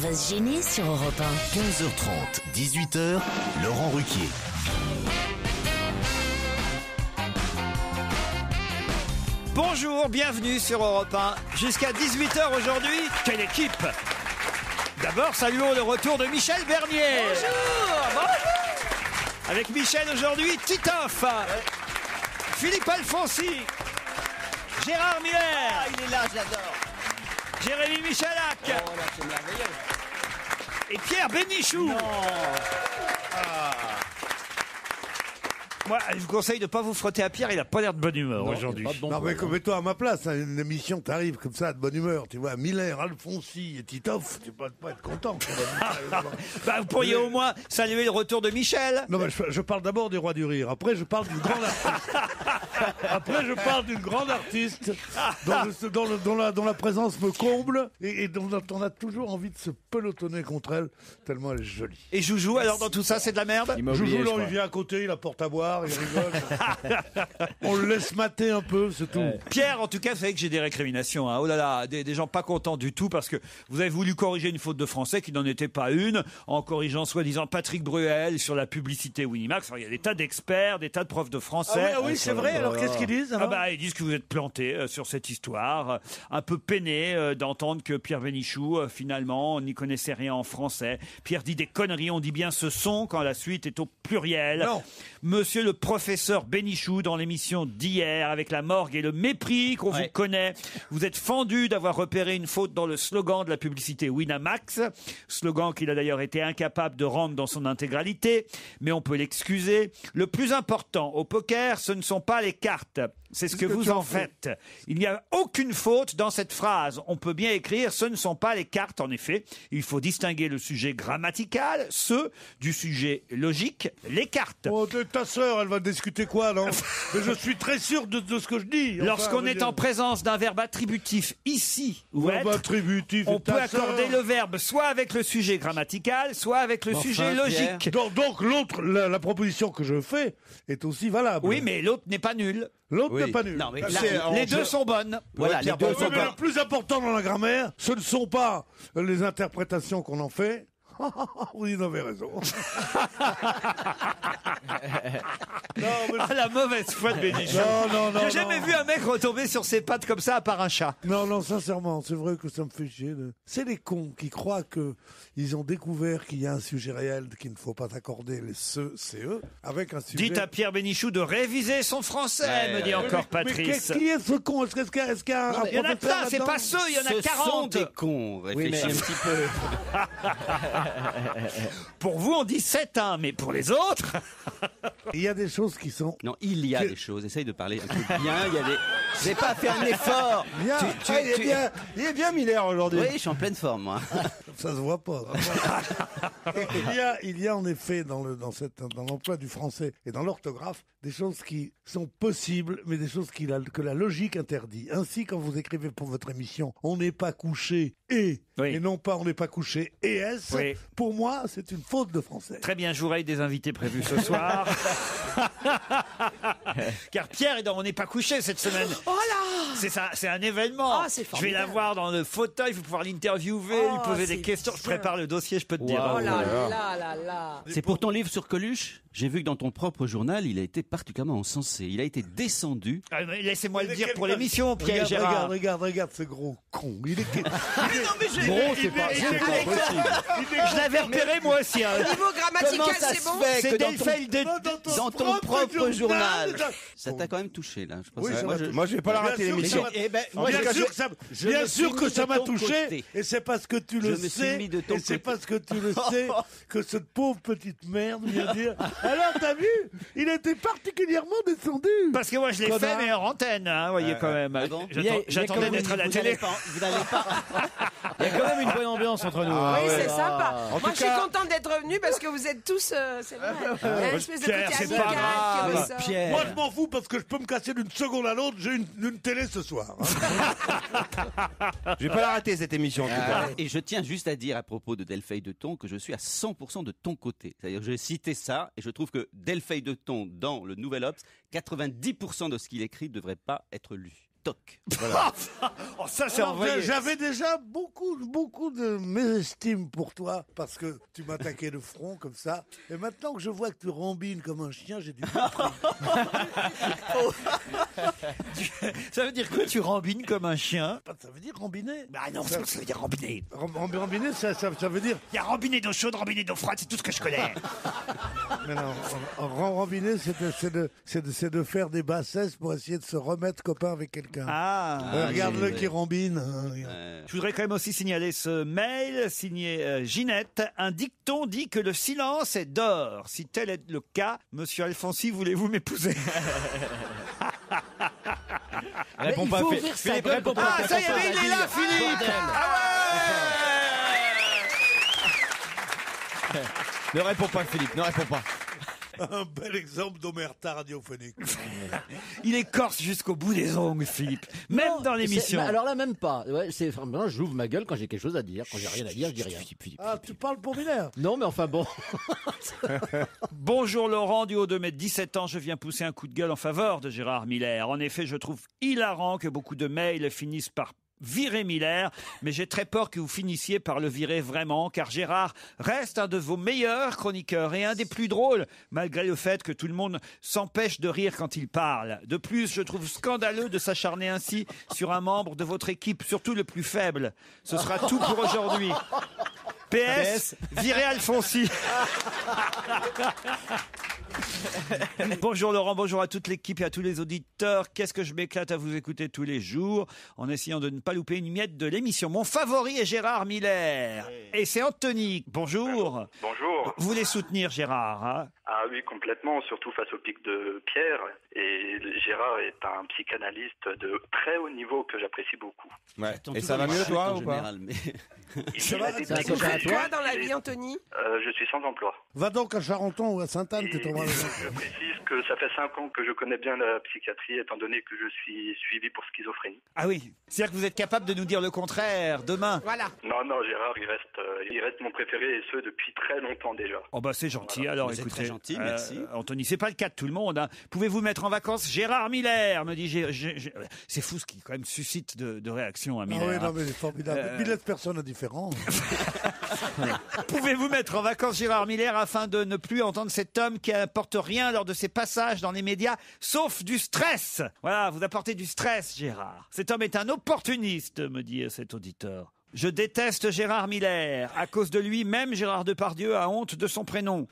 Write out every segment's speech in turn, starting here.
va se gêner sur Europe 1. 15h30, 18h, Laurent Ruquier. Bonjour, bienvenue sur Europe 1. Jusqu'à 18h aujourd'hui, quelle équipe! D'abord, saluons le retour de Michel Bernier. Bonjour. Avec Michel aujourd'hui, Titoff. Philippe Alfonsi. Gérard Miller. Ah, il est là, j'adore. Jérémy Michalak. Oh là, c'est merveilleux. Et Pierre Bénichou. Moi, je vous conseille de ne pas vous frotter à Pierre, il n'a pas l'air de bonne humeur aujourd'hui. Non, mais mets-toi à ma place, hein, une émission t'arrive comme ça, de bonne humeur, tu vois, Miller, Alfonsi et Titoff, tu peux pas être content. Bah, vous pourriez au moins saluer le retour de Michel. Non, mais je parle d'abord des Rois du Rire, après je parle d'une grande artiste. Après je parle d'une grande artiste dont la présence me comble et dont on a toujours envie de se pelotonner contre elle, tellement elle est jolie. Et Joujou, alors dans tout ça, c'est de la merde? Joujou, là, il vient à côté, il apporte à boire, il rigole. On le laisse mater un peu, c'est tout. Pierre, en tout cas, vous savez que j'ai des récriminations. Hein. Oh là là, des gens pas contents du tout parce que vous avez voulu corriger une faute de français qui n'en était pas une, en corrigeant soi-disant Patrick Bruel sur la publicité Winamax. Alors, il y a des tas d'experts, des tas de profs de français. Ah oui, c'est vrai. Alors qu'est-ce qu'ils disent alors? Ils disent que vous êtes planté sur cette histoire, un peu peiné d'entendre que Pierre Bénichou, finalement, n'y connaissait rien en français. Pierre dit des conneries, on dit bien ce son quand la suite est au pluriel. Non. Monsieur le professeur Bénichou, dans l'émission d'hier, avec la morgue et le mépris qu'on vous connaît, vous êtes fendu d'avoir repéré une faute dans le slogan de la publicité Winamax, slogan qu'il a d'ailleurs été incapable de rendre dans son intégralité, mais on peut l'excuser. Le plus important au poker, ce ne sont pas les cartes. C'est ce que vous en faites. Il n'y a aucune faute dans cette phrase. On peut bien écrire, ce ne sont pas les cartes, en effet. Il faut distinguer le sujet grammatical, du sujet logique, les cartes. Oh, ta sœur, elle va discuter quoi, non? Mais je suis très sûr de ce que je dis. Lorsqu'on est en présence d'un verbe attributif ici ou verbe être, attributif, on peut accorder le verbe soit avec le sujet grammatical, soit avec le sujet logique. Donc l'autre, la proposition que je fais est aussi valable. Oui, mais l'autre n'est pas nul. L'autre n'est pas nul. Non, mais Les deux sont bonnes. Voilà, les deux sont Mais le plus important dans la grammaire, ce ne sont pas les interprétations qu'on en fait. Vous avez raison. La mauvaise foi de Bénichou. Non. J'ai jamais vu un mec retomber sur ses pattes comme ça à part un chat. Non, sincèrement, c'est vrai que ça me fait chier. C'est les cons qui croient que ils ont découvert qu'il y a un sujet réel qu'il ne faut pas accorder les CE avec un sujet. Dites à Pierre Bénichou de réviser son français, me dit encore Patrice. Mais qui est ce con? Est-ce qu'il y a un Il y en a plein, c'est pas ceux, il y en a 40. Ce sont des cons, réfléchis un petit peu. Pour vous, on dit 7, hein, mais pour les autres... Il y a des choses qui sont... Non, il y a des choses. Essaye de parler un peu bien. Il y a des... Vous n'avez pas fait un effort. Bien. Il est bien Miller aujourd'hui. Oui, je suis en pleine forme, moi. Ça se voit pas. Il y a en effet dans l'emploi du français et dans l'orthographe des choses qui sont possibles, mais des choses que la logique interdit. Ainsi, quand vous écrivez pour votre émission, on n'est pas couché et non pas on n'est pas couché et s. Oui. Pour moi, c'est une faute de français. Très bien, j'aurai des invités prévus ce soir. Car Pierre est dans On n'est pas couché cette semaine. Oh là! C'est ça, c'est un événement. Oh, c'est je vais la voir dans le fauteuil, je vais pouvoir l'interviewer, lui poser des questions. Je prépare le dossier, je peux te dire. Oh là. C'est pour ton livre sur Coluche. J'ai vu que dans ton propre journal, il a été particulièrement encensé. Il a été descendu. Ah, laissez-moi le dire pour l'émission, Pierre Gérard. Regarde ce gros con. Il est... Je l'avais repéré moi aussi. Hein. Au niveau grammatical, c'est bon. C'est Delphine Dans ton propre journal. Ça t'a quand même touché, là. Je pense Moi, je vais pas la rater l'émission. Bien sûr que ça m'a touché, et c'est parce que tu le sais, et c'est parce que tu le sais que cette pauvre petite merde vient dire. Alors, t'as vu? Il était particulièrement descendu. Parce que moi, je l'ai fait, mais en antenne, hein, voyez quand même. J'attendais d'être à la télé. Vous n'allez pas. Il y a quand même une bonne ambiance entre nous. Oui, c'est sympa. En Moi, tout je suis cas- contente d'être revenue parce que vous êtes tous. C'est vrai. Il y a une espèce de Pierre, côté c'est pas amical grave. qui ressort. Pierre. Moi, je m'en fous parce que je peux me casser d'une seconde à l'autre. J'ai une télé ce soir. Je vais pas la rater cette émission en tout cas. Et je tiens juste à dire à propos de Delphine de Ton que je suis à 100% de ton côté. C'est-à-dire que j'ai cité ça et je trouve que Delphine de Ton dans le Nouvel Obs, 90% de ce qu'il écrit ne devrait pas être lu. toc. Oh, ça, c'est Alors, envoyé. j'avais déjà beaucoup de mésestime pour toi parce que tu m'attaquais de front comme ça. Et maintenant que je vois que tu rambines comme un chien, j'ai du mépris. Ça veut dire quoi, tu rambines comme un chien? Ça veut dire rambiner. Bah non, ça veut dire rambiner. Rambiner, ça veut dire. Il y a rambiner d'eau chaude, rambiner d'eau froide, c'est tout ce que je connais. Mais non, rambiner, c'est de faire des bassesses pour essayer de se remettre copain avec quelqu'un. Regarde-le qui rambine. Je voudrais quand même aussi signaler ce mail signé Ginette. Un dicton dit que le silence est d'or. Si tel est le cas, monsieur Alfonsi, voulez-vous m'épouser? Réponds pas, Philippe, réponds pas. Ah, ça y est, il est là, Philippe. Ne réponds pas, Philippe, ne réponds pas. Un bel exemple d'omerta radiophonique. Il est corse jusqu'au bout des ongles, Philippe. Même Non, dans l'émission. Alors là, même pas. Ouais, maintenant, j'ouvre ma gueule quand j'ai quelque chose à dire. Quand j'ai rien à dire, je dis rien. Ah, tu parles pour Miller? Non, mais enfin bon. Bonjour Laurent, du haut de mes 17 ans, je viens pousser un coup de gueule en faveur de Gérard Miller. En effet, je trouve hilarant que beaucoup de mails finissent par virer Miller, mais j'ai très peur que vous finissiez par le virer vraiment, car Gérard reste un de vos meilleurs chroniqueurs et un des plus drôles, malgré le fait que tout le monde s'empêche de rire quand il parle. De plus, je trouve scandaleux de s'acharner ainsi sur un membre de votre équipe, surtout le plus faible. Ce sera tout pour aujourd'hui. PS, virez Alfonsi. Bonjour Laurent, bonjour à toute l'équipe et à tous les auditeurs. Qu'est-ce que je m'éclate à vous écouter tous les jours en essayant de ne pas louper une miette de l'émission. Mon favori est Gérard Miller. Et c'est Anthony. Bonjour. Bonjour. Vous voulez soutenir Gérard, hein? Ah oui, complètement, surtout face au pic de Pierre. Et Gérard est un psychanalyste de très haut niveau que j'apprécie beaucoup. Ouais. Et ça va mieux, toi, ou pas? Ça va, Et vous faites quoi dans la vie, Anthony? Je suis sans emploi. Va donc à Charenton ou à Sainte-Anne, tu trouveras les Je précise que ça fait 5 ans que je connais bien la psychiatrie, étant donné que je suis suivi pour schizophrénie. Ah oui, c'est-à-dire que vous êtes capable de nous dire le contraire demain. Voilà. Non, Gérard, il reste mon préféré, et ce, depuis très longtemps déjà. Oh bah c'est gentil, voilà. Alors vous êtes écoutez, très gentil, merci. Anthony, c'est pas le cas de tout le monde, hein. Pouvez-vous mettre en vacances Gérard Miller, me dit c'est fou ce qui quand même suscite de réactions à Miller. Ah oui, non, mais c'est formidable. 1000 personnes différentes. Pouvez-vous mettre en vacances Gérard Miller afin de ne plus entendre cet homme qui apporte rien lors de ses passages dans les médias, sauf du stress. Voilà, vous apportez du stress, Gérard. Cet homme est un opportuniste, me dit cet auditeur. Je déteste Gérard Miller. À cause de lui, même Gérard Depardieu a honte de son prénom.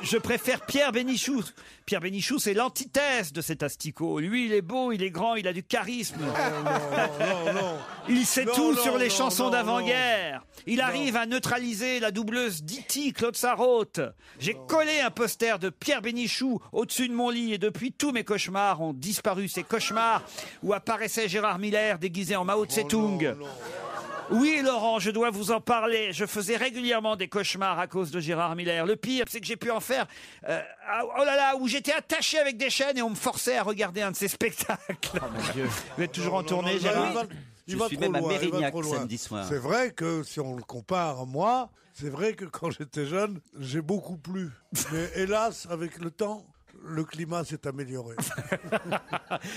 Je préfère Pierre Bénichou. Pierre Bénichou, c'est l'antithèse de cet asticot. Lui, il est beau, il est grand, il a du charisme. Non. Il sait Non, tout non, sur les non, chansons non, d'avant-guerre. Il arrive à neutraliser la doubleuse d'E.T., Claude Sarraute. J'ai collé un poster de Pierre Bénichou au-dessus de mon lit et depuis, tous mes cauchemars ont disparu. Ces cauchemars où apparaissait Gérard Miller déguisé en Mao Tse-tung. Oui, Laurent, je dois vous en parler. Je faisais régulièrement des cauchemars à cause de Gérard Miller. Le pire, c'est que j'ai pu en faire, oh là là, où j'étais attaché avec des chaînes et on me forçait à regarder un de ses spectacles. Oh mon Dieu. Vous êtes toujours en tournée, Gérard? Je suis même à Mérignac samedi soir. C'est vrai que si on le compare à moi, c'est vrai que quand j'étais jeune, j'ai beaucoup plu. Mais hélas, avec le temps, le climat s'est amélioré.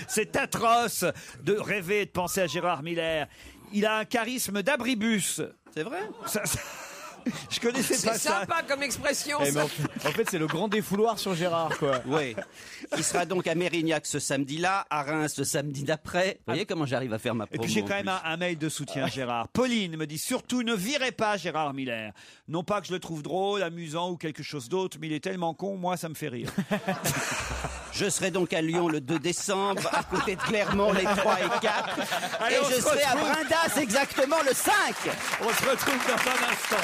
C'est atroce de rêver et de penser à Gérard Miller. Il a un charisme d'abribus. C'est vrai? Je connaissais pas ça. C'est sympa comme expression, Eh, mais ça. en fait, c'est le grand défouloir sur Gérard, quoi. Oui. Il sera donc à Mérignac ce samedi-là, à Reims le samedi d'après. Vous voyez comment j'arrive à faire ma Et promo. puis j'ai quand en même plus. un mail de soutien, Gérard. Pauline me dit surtout ne virez pas Gérard Miller. Non pas que je le trouve drôle, amusant ou quelque chose d'autre, mais il est tellement con, moi ça me fait rire. Je serai donc à Lyon le 2 décembre, à côté de Clermont les 3 et 4. Allez, et on je se serai à retrouve. Brindas exactement le 5. On se retrouve dans un instant.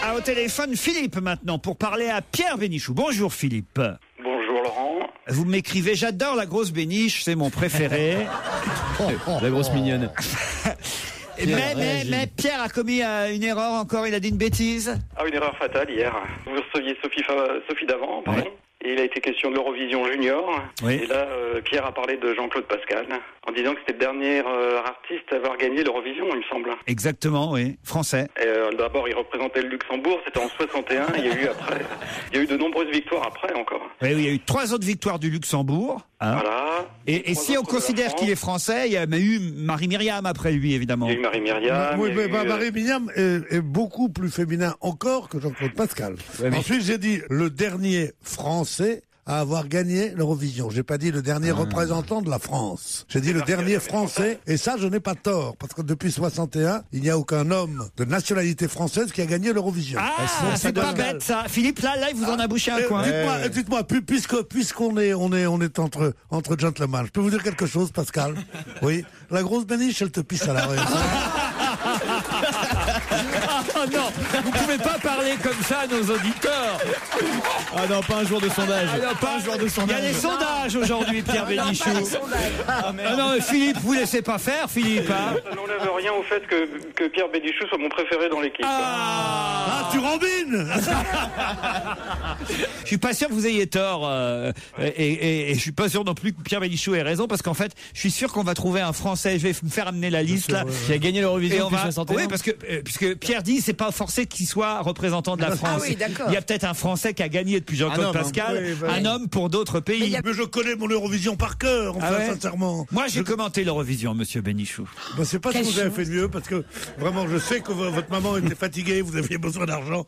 Ah, au téléphone, Philippe maintenant, pour parler à Pierre Bénichou. Bonjour Philippe. Bonjour Laurent. Vous m'écrivez, j'adore la grosse béniche, c'est mon préféré. La grosse mignonne. Mais Pierre a commis une erreur encore, il a dit une bêtise. Ah, une erreur fatale hier. Vous receviez Sophie d'avant, pardon. Et il a été question de l'Eurovision Junior. Oui. Et là, Pierre a parlé de Jean-Claude Pascal, en disant que c'était le dernier artiste à avoir gagné l'Eurovision, il me semble. Exactement, oui. Français. D'abord, il représentait le Luxembourg, c'était en 61. Il y a eu de nombreuses victoires après encore. Oui, il y a eu 3 autres victoires du Luxembourg. Hein. Voilà. Et si on considère qu'il est français, il y a eu Marie-Myriam après lui, évidemment. Il y a eu Marie-Myriam. Oui, mais Marie-Myriam est beaucoup plus féminin encore que Jean-Claude Pascal. Ouais, mais... Ensuite, j'ai dit le dernier français à avoir gagné l'Eurovision. J'ai pas dit le dernier représentant de la France. J'ai dit le dernier français, et ça, je n'ai pas tort, parce que depuis 61, il n'y a aucun homme de nationalité française qui a gagné l'Eurovision. Ah, c'est pas bête ça. Philippe, là, il vous en a bouché un coin. Dites-moi, puisqu'on est entre gentlemen, je peux vous dire quelque chose, Pascal? Oui. La grosse béniche, elle te pisse à l'arrière. Oh non, vous pouvez pas parler comme ça à nos auditeurs. Ah non, pas un jour de sondage. Ah non, pas un jour de sondage. Il y a des sondages aujourd'hui, Pierre Bénichou. Ah, non, mais Philippe, vous laissez pas faire, Philippe. Hein. Ça n'enlève rien au fait que Pierre Bénichou soit mon préféré dans l'équipe. Ah, tu rembines. Je suis pas sûr que vous ayez tort, et je suis pas sûr non plus que Pierre Bénichou ait raison, parce qu'en fait, je suis sûr qu'on va trouver un Français. Je vais me faire amener la liste là. Qui a gagné l'Eurovision depuis 61. Oui, parce que puisque Pierre dit, c'est pas forcé qu'il soit représentant de la France. Ah oui, d'accord. Il y a peut-être un Français qui a gagné depuis Jean-Claude Pascal, un homme pour d'autres pays. Mais je connais mon Eurovision par cœur, sincèrement. Moi, j'ai commenté l'Eurovision, monsieur Bénichou. C'est pas ce que vous avez fait de mieux, parce que vraiment, je sais que votre maman était fatiguée, vous aviez besoin d'argent.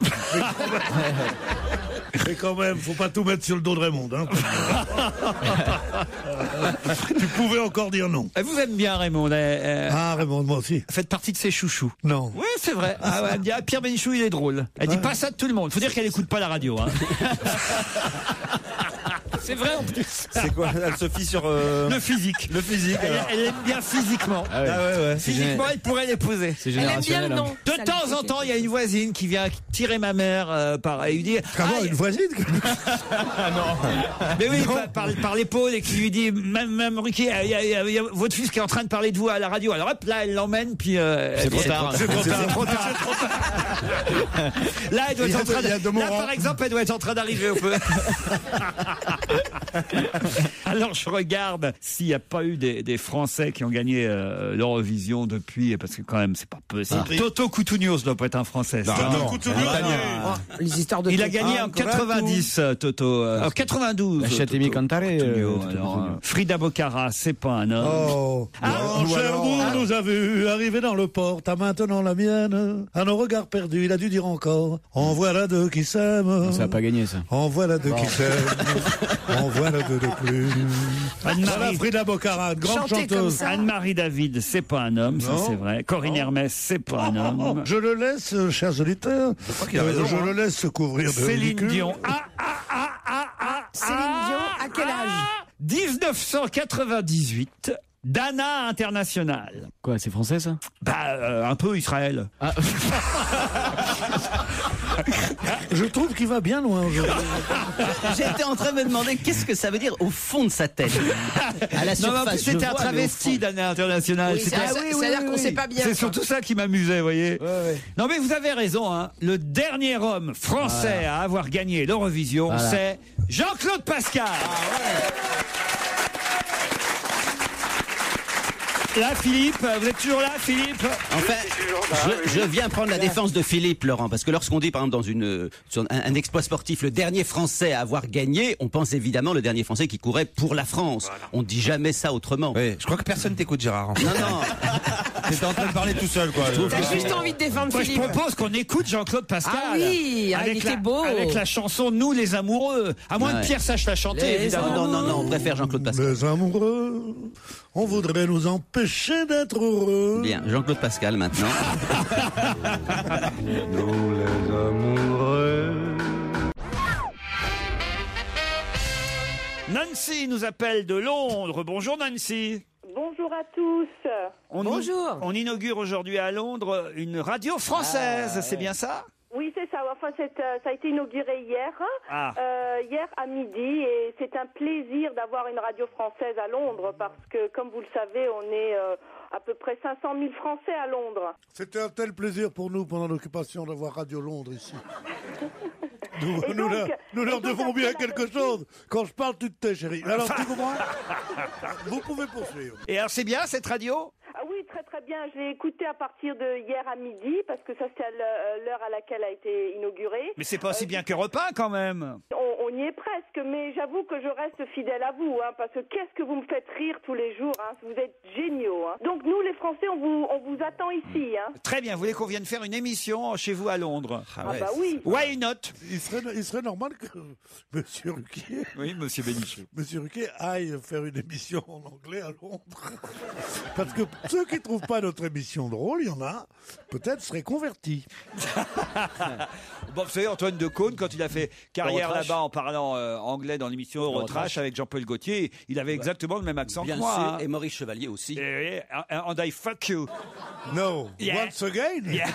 Mais quand même, faut pas tout mettre sur le dos de Raymond. Hein. Tu pouvais encore dire non. Elle vous aime bien, Raymond. Raymond, moi aussi. Faites partie de ses chouchous. Non. Oui, c'est vrai. Elle dit, Pierre Bénichou, il est drôle. Elle dit pas ça de tout le monde. Faut dire qu'elle écoute pas la radio. Hein. C'est vrai en plus. C'est quoi? Elle se fie sur le physique. Le physique. Elle aime bien physiquement. Ah ouais. Physiquement, elle pourrait l'épouser. C'est Elle aime bien générationnel. le nom. De temps en temps, il y a une voisine qui vient tirer ma mère par et lui dit Une voisine. mais oui, par l'épaule, et qui lui dit même Ruquier, il y a votre fils qui est en train de parler de vous à la radio. Alors hop, là, elle l'emmène, puis C'est trop tard. C'est trop tard. Là, elle doit être en train là, par exemple, elle doit être en train d'arriver au peu. Alors, je regarde s'il n'y a pas eu des Français qui ont gagné l'Eurovision depuis, parce que quand même, c'est pas possible. Toto Cutugnos doit pas être un Français. Les histoires de Il a gagné en 90, Toto. En 92. Lasciatemi cantare. Frida Bocara, c'est pas un homme. Cherbourg nous a vu arriver dans le port. T'as maintenant la mienne. À nos regards perdus, il a dû dire encore. En voilà deux qui s'aiment. Ça a pas gagné, ça. En voilà deux qui s'aiment. En voilà deux de plus. Voilà Frida Bocara, grande chanteuse. Anne-Marie David, c'est pas un homme, ça c'est vrai. Corinne Hermès, c'est pas un homme. Je le laisse, chers auditeurs. Je le laisse se couvrir de Céline ridicule. Dion. Céline Dion, à quel âge? 1998. Dana International. Quoi, c'est français, ça? Un peu Israël. Je trouve qu'il va bien loin aujourd'hui. J'étais en train de me demander qu'est-ce que ça veut dire au fond de sa tête. À la Non, mais en plus, surface, c'était un travesti Dana International. Oui, c'est-à-dire qu'on sait pas bien. C'est surtout ça qui m'amusait, vous voyez. Non, mais vous avez raison, hein. Le dernier homme français à avoir gagné l'Eurovision, c'est Jean-Claude Pascal. Là, Philippe, vous êtes toujours là, Philippe? Enfin, je viens prendre la défense de Philippe, Laurent, parce que lorsqu'on dit, par exemple, sur un exploit sportif, le dernier Français à avoir gagné, on pense évidemment le dernier Français qui courait pour la France. Voilà. On dit jamais ça autrement. Oui, je crois que personne t'écoute, Gérard. Non. T'étais en train de parler tout seul, quoi. T'as juste envie de défendre Moi, Philippe. je propose qu'on écoute Jean-Claude Pascal. Ah oui, il était beau. Avec la chanson Nous les amoureux. À moins que Pierre sache la chanter, évidemment. Non, on préfère Jean-Claude Pascal. Les amoureux, on voudrait nous empêcher d'être heureux. Bien, Jean-Claude Pascal maintenant. Nous les amoureux. Nancy nous appelle de Londres. Bonjour Nancy. Bonjour à tous. Bonjour. On inaugure aujourd'hui à Londres une radio française, c'est bien ça? Oui, c'est ça. Enfin, ça a été inauguré hier, hier à midi, et c'est un plaisir d'avoir une radio française à Londres parce que, comme vous le savez, on est à peu près 500 000 Français à Londres. C'était un tel plaisir pour nous pendant l'occupation d'avoir Radio Londres ici. Nous leur devons bien quelque chose. Quand je parle, tu te tais, chérie. Alors, tu comprends? Vous pouvez poursuivre. Et alors, c'est bien cette radio? Ah oui, très très bien. Je l'ai écouté à partir de hier à midi, parce que ça c'est l'heure à laquelle a été inaugurée. Mais c'est pas aussi bien qu'Europe 1 quand même. On y est presque, mais j'avoue que je reste fidèle à vous, hein, parce que qu'est-ce que vous me faites rire tous les jours, hein, vous êtes géniaux. Hein. Donc nous les Français, on vous attend ici. Hein. Très bien, vous voulez qu'on vienne faire une émission chez vous à Londres? Ah bah oui. Why not? Il serait normal que Monsieur Ruquier... Oui, Monsieur Bénichou. Monsieur Ruquier aille faire une émission en anglais à Londres. Parce que ceux qui ne trouvent pas notre émission drôle, il y en a, peut-être seraient convertis. Bon, vous savez, Antoine Decaune, quand il a fait carrière là-bas en parlant anglais dans l'émission Eurotrash avec Jean-Paul Gaultier, il avait exactement le même accent Bien que moi. sûr, Hein. et Maurice Chevalier aussi. And I fuck you. No, Yeah. once again. Yeah.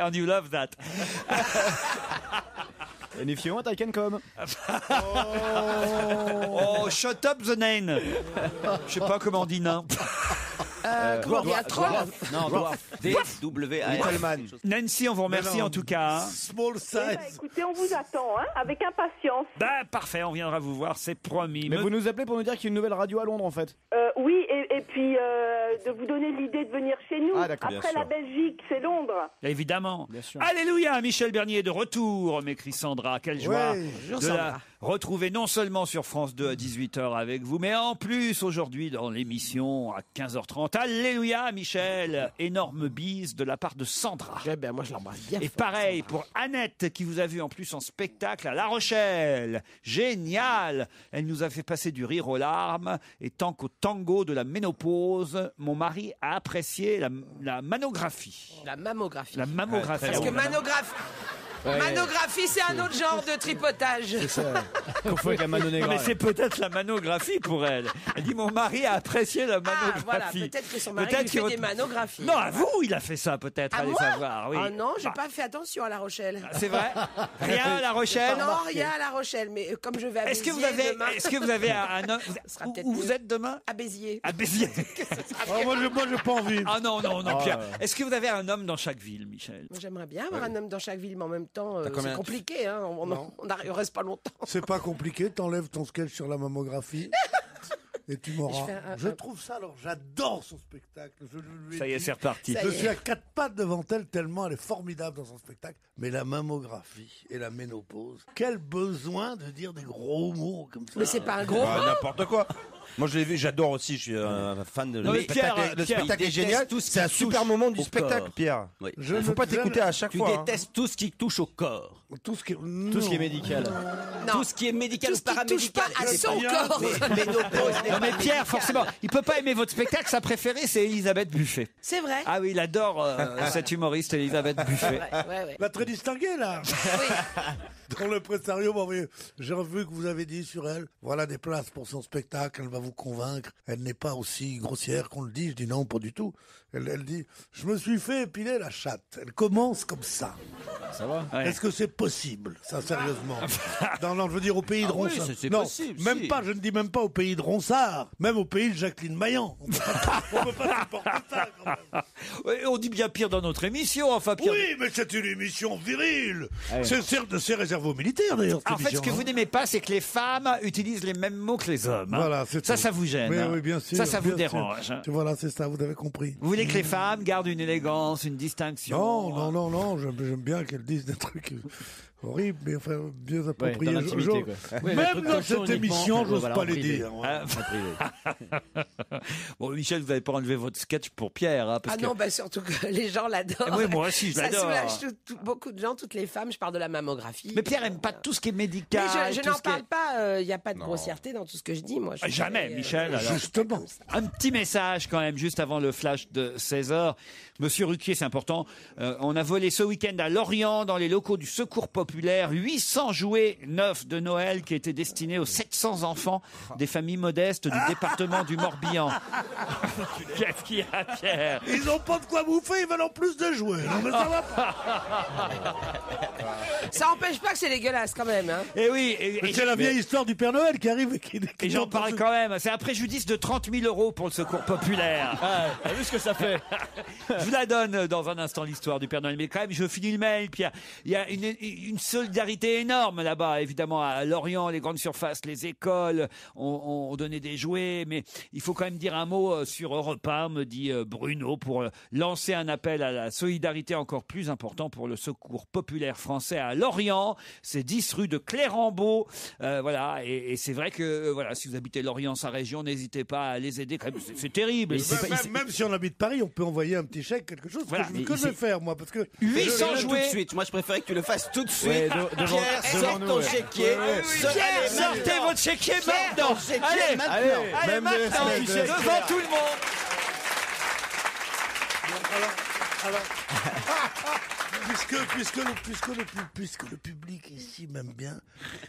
And you love that. And if you want, I can come. Oh, shut up the name. Je sais pas comment on dit nain. Comment on dit, un troll? Non, Dwarf. D-W-A-F. Nancy, on vous remercie en tout cas. Hein. Small size. Eh ben, écoutez, on vous attend, hein, avec impatience. Bah, parfait, on viendra vous voir, c'est promis. Mais vous nous appelez pour nous dire qu'il y a une nouvelle radio à Londres en fait. Oui, et puis de vous donner l'idée de venir chez nous. Ah, d'accord, bien Après sûr. la Belgique, c'est Londres. Évidemment. Bien sûr. Alléluia, Michel Bernier est de retour, m'écrit Sandra. Quelle joie Ouais, de la retrouver non seulement sur France 2 à 18h avec vous, mais en plus aujourd'hui dans l'émission à 15h30. Alléluia, Michel. Énorme bise de la part de Sandra. Eh ben, moi, je l'embrasse bien. Et pareil pour Annette qui vous a vu en plus en spectacle à La Rochelle. Génial. Elle nous a fait passer du rire aux larmes. Et tant qu'au tango de la ménopause, mon mari a apprécié la manographie. La mammographie. La mammographie. Parce que manographie, c'est un autre genre de tripotage. C'est ça. Confond avec la Mano Negra. Mais c'est peut-être la manographie pour elle. Elle dit mon mari a apprécié la manographie. Ah, voilà, peut-être que son mari lui fait des manographies. Non, à vous, il a fait ça peut-être, À allez moi savoir. Oui. Ah non, j'ai pas fait attention à La Rochelle. C'est vrai? Rien à La Rochelle? Non, rien à La Rochelle, mais comme je vais à Est-ce que Béziers vous avez, demain... est-ce que vous avez un homme? sera Où peut-être vous mieux. êtes demain? À Béziers. À Béziers. Moi, j'ai pas envie. Ah non, Pierre. Est-ce que vous avez un homme dans chaque ville, Michel? Moi, j'aimerais bien avoir un homme dans chaque ville, mais en même temps, combien- c'est compliqué. Hein. On reste pas longtemps. C'est pas compliqué, t'enlèves ton sketch sur la mammographie. Et tu m'auras. Je trouve ça, alors j'adore son spectacle. Je lui ai Ça y est, dit, c'est reparti. Ça y je est. suis à quatre pattes devant elle tellement elle est formidable dans son spectacle. Mais la mammographie et la ménopause, quel besoin de dire des gros mots comme ça. Mais c'est pas un gros Bah, mot. n'importe quoi. Moi je l'ai vu, j'adore aussi, je suis un fan de Non, mais Pierre, le Pierre, spectacle est il génial, déteste tout ce c'est un qui super touche moment du au spectacle, corps. Pierre. Oui. Je Il faut ne- pas t'écouter à chaque Tu fois. hein. détestes tout ce qui touche au corps. Tout ce qui est, Tout ce qui est médical. Non. Tout ce qui est médical Tout ou ce qui touche paramédical. pas à c'est son pas- corps. Mais ménopause n'est Non mais pas Pierre, médical. forcément, il peut pas aimer votre spectacle. Sa préférée, c'est Elisabeth Buffet. C'est vrai. Ah oui, il adore cette humoriste Elisabeth Buffet. Ouais. La très distinguée, là. Oui. Dans le pressario, j'ai revu que vous avez dit sur elle, voilà des places pour son spectacle, elle va vous convaincre. Elle n'est pas aussi grossière qu'on le dit. Je dis non, pas du tout. Elle dit, je me suis fait épiler la chatte. Elle commence comme ça. Ça va. Ouais. Est-ce que c'est possible, ça, sérieusement? Non, je veux dire au pays de Ah oui, Ronsard. c'est non, possible, même si. pas, je ne dis même pas au pays de Ronsard, même au pays de Jacqueline Maillan. On peut pas supporter ça, quand même. Ouais, on dit bien pire dans notre émission, enfin Pierre. Oui, mais c'est une émission virile. Ah oui. C'est réservé aux militaires, d'ailleurs, cette En fait, ce émission, que hein. vous n'aimez pas, c'est que les femmes utilisent les mêmes mots que les hommes. hein. Voilà, c'est Ça, tout. ça vous gêne. Oui, hein. oui, bien sûr. Ça vous bien sûr. dérange. hein. Voilà, c'est ça, vous avez compris. Vous voulez que les femmes gardent une élégance, une distinction. Non, j'aime bien qu'elles disent des trucs horribles, mais enfin, bien appropriés. dans l'intimité, quoi. Oui, le Même truc dans cochon cette uniquement, émission, j'ose voilà, pas en les privé. dire. Bon, Michel, vous n'avez pas enlevé votre sketch pour Pierre. Hein, parce Ah non, bah surtout que les gens l'adorent. Oui, moi aussi, je l'adore. Ça soulage beaucoup de gens, toutes les femmes. Je parle de la mammographie. Mais Pierre aime pas tout ce qui est médical. Mais je tout n'en ce qui est- parle pas. Il n'y a pas de grossièreté dans tout ce que je dis, moi. Je suis Jamais, très, Michel. alors. Justement. Un petit message quand même, juste avant le flash de 16h. Monsieur Ruquier, c'est important. On a volé ce week-end à Lorient, dans les locaux du Secours Populaire. populaire, 800 jouets neufs de Noël qui étaient destinés aux 700 enfants des familles modestes du département du Morbihan. Qu'est-ce qu'il y a, Pierre? Ils n'ont pas de quoi bouffer, ils veulent en plus de jouer. Non, mais ça va pas. Ça empêche pas que c'est dégueulasse quand même. Hein. Et oui. C'est la vieille histoire du Père Noël qui arrive. Et j'en parle quand même. C'est un préjudice de 30 000 € pour le Secours populaire. T'as vu ce que ça fait? Je vous la donne dans un instant, l'histoire du Père Noël. Mais quand même, je finis le mail, Pierre. Il y a une solidarité énorme là-bas. Évidemment, à Lorient, les grandes surfaces, les écoles ont donné des jouets. Mais il faut quand même dire un mot sur Europe 1, me dit Bruno, pour lancer un appel à la solidarité encore plus important pour le Secours populaire français à Lorient. C'est 10 rue de Clérambault. Voilà. Et c'est vrai que voilà, si vous habitez Lorient, sa région, n'hésitez pas à les aider. Quand même, c'est terrible. Même si on habite Paris, on peut envoyer un petit chèque, quelque chose. Voilà. Que je vais faire, moi, parce que 800 jouets. Tout de suite. Moi, je préférais que tu le fasses tout de suite. Ouais, Pierre, sors ton chéquier. Pierre, sortez votre chéquier maintenant. Allez, maintenant, devant tout le monde. Alors, puisque le public ici m'aime bien,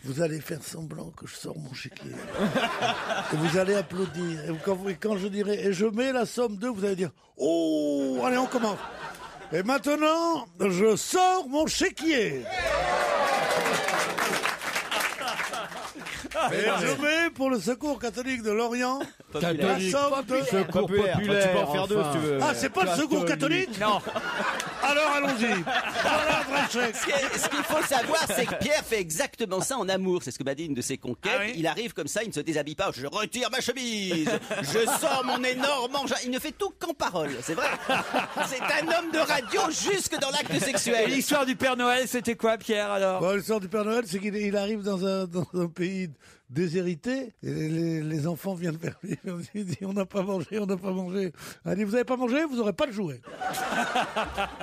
vous allez faire semblant que je sors mon chéquier. Et vous allez applaudir. Et quand je dirai, et je mets la somme 2, vous allez dire, oh, allez, on commence. Et maintenant, je sors mon chéquier. Et je mets pour le Secours catholique de Lorient la somme de Secours populaire. Tu peux en faire deux si tu veux. Ah, c'est pas le Secours catholique? Non. Alors allons-y. Voilà un vrai chèque. Ce qu'il faut savoir, c'est que Pierre fait exactement ça en amour. C'est ce que m'a dit une de ses conquêtes. Ah oui. Il arrive comme ça, il ne se déshabille pas. Je retire ma chemise. Je sors mon énorme engin. Il ne fait tout qu'en parole. C'est vrai. C'est un homme de radio jusque dans l'acte Et sexuel. l'histoire du Père Noël, c'était quoi, Pierre, alors? Bon, l'histoire du Père Noël, c'est qu'il arrive dans un pays déshérité, et les enfants viennent vers lui, ils disent, on n'a pas mangé. Elle dit, vous n'avez pas mangé, vous n'aurez pas le jouet.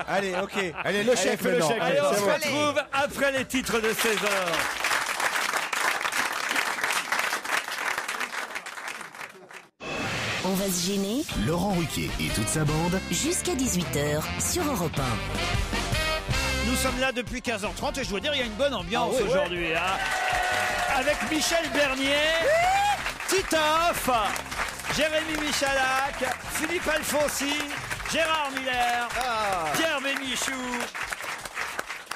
Allez, ok. Allez, le chèque, le chèque. Allez, on se bon. retrouve après les titres de 16h. On va se gêner Laurent Ruquier et toute sa bande. jusqu'à 18h sur Europe 1. Nous sommes là depuis 15h30 et je dois dire, il y a une bonne ambiance aujourd'hui. Hein. Avec Michel Bernier, Titoff, Jérémy Michalak, Philippe Alfonsi, Gérard Miller, Pierre Bénichou.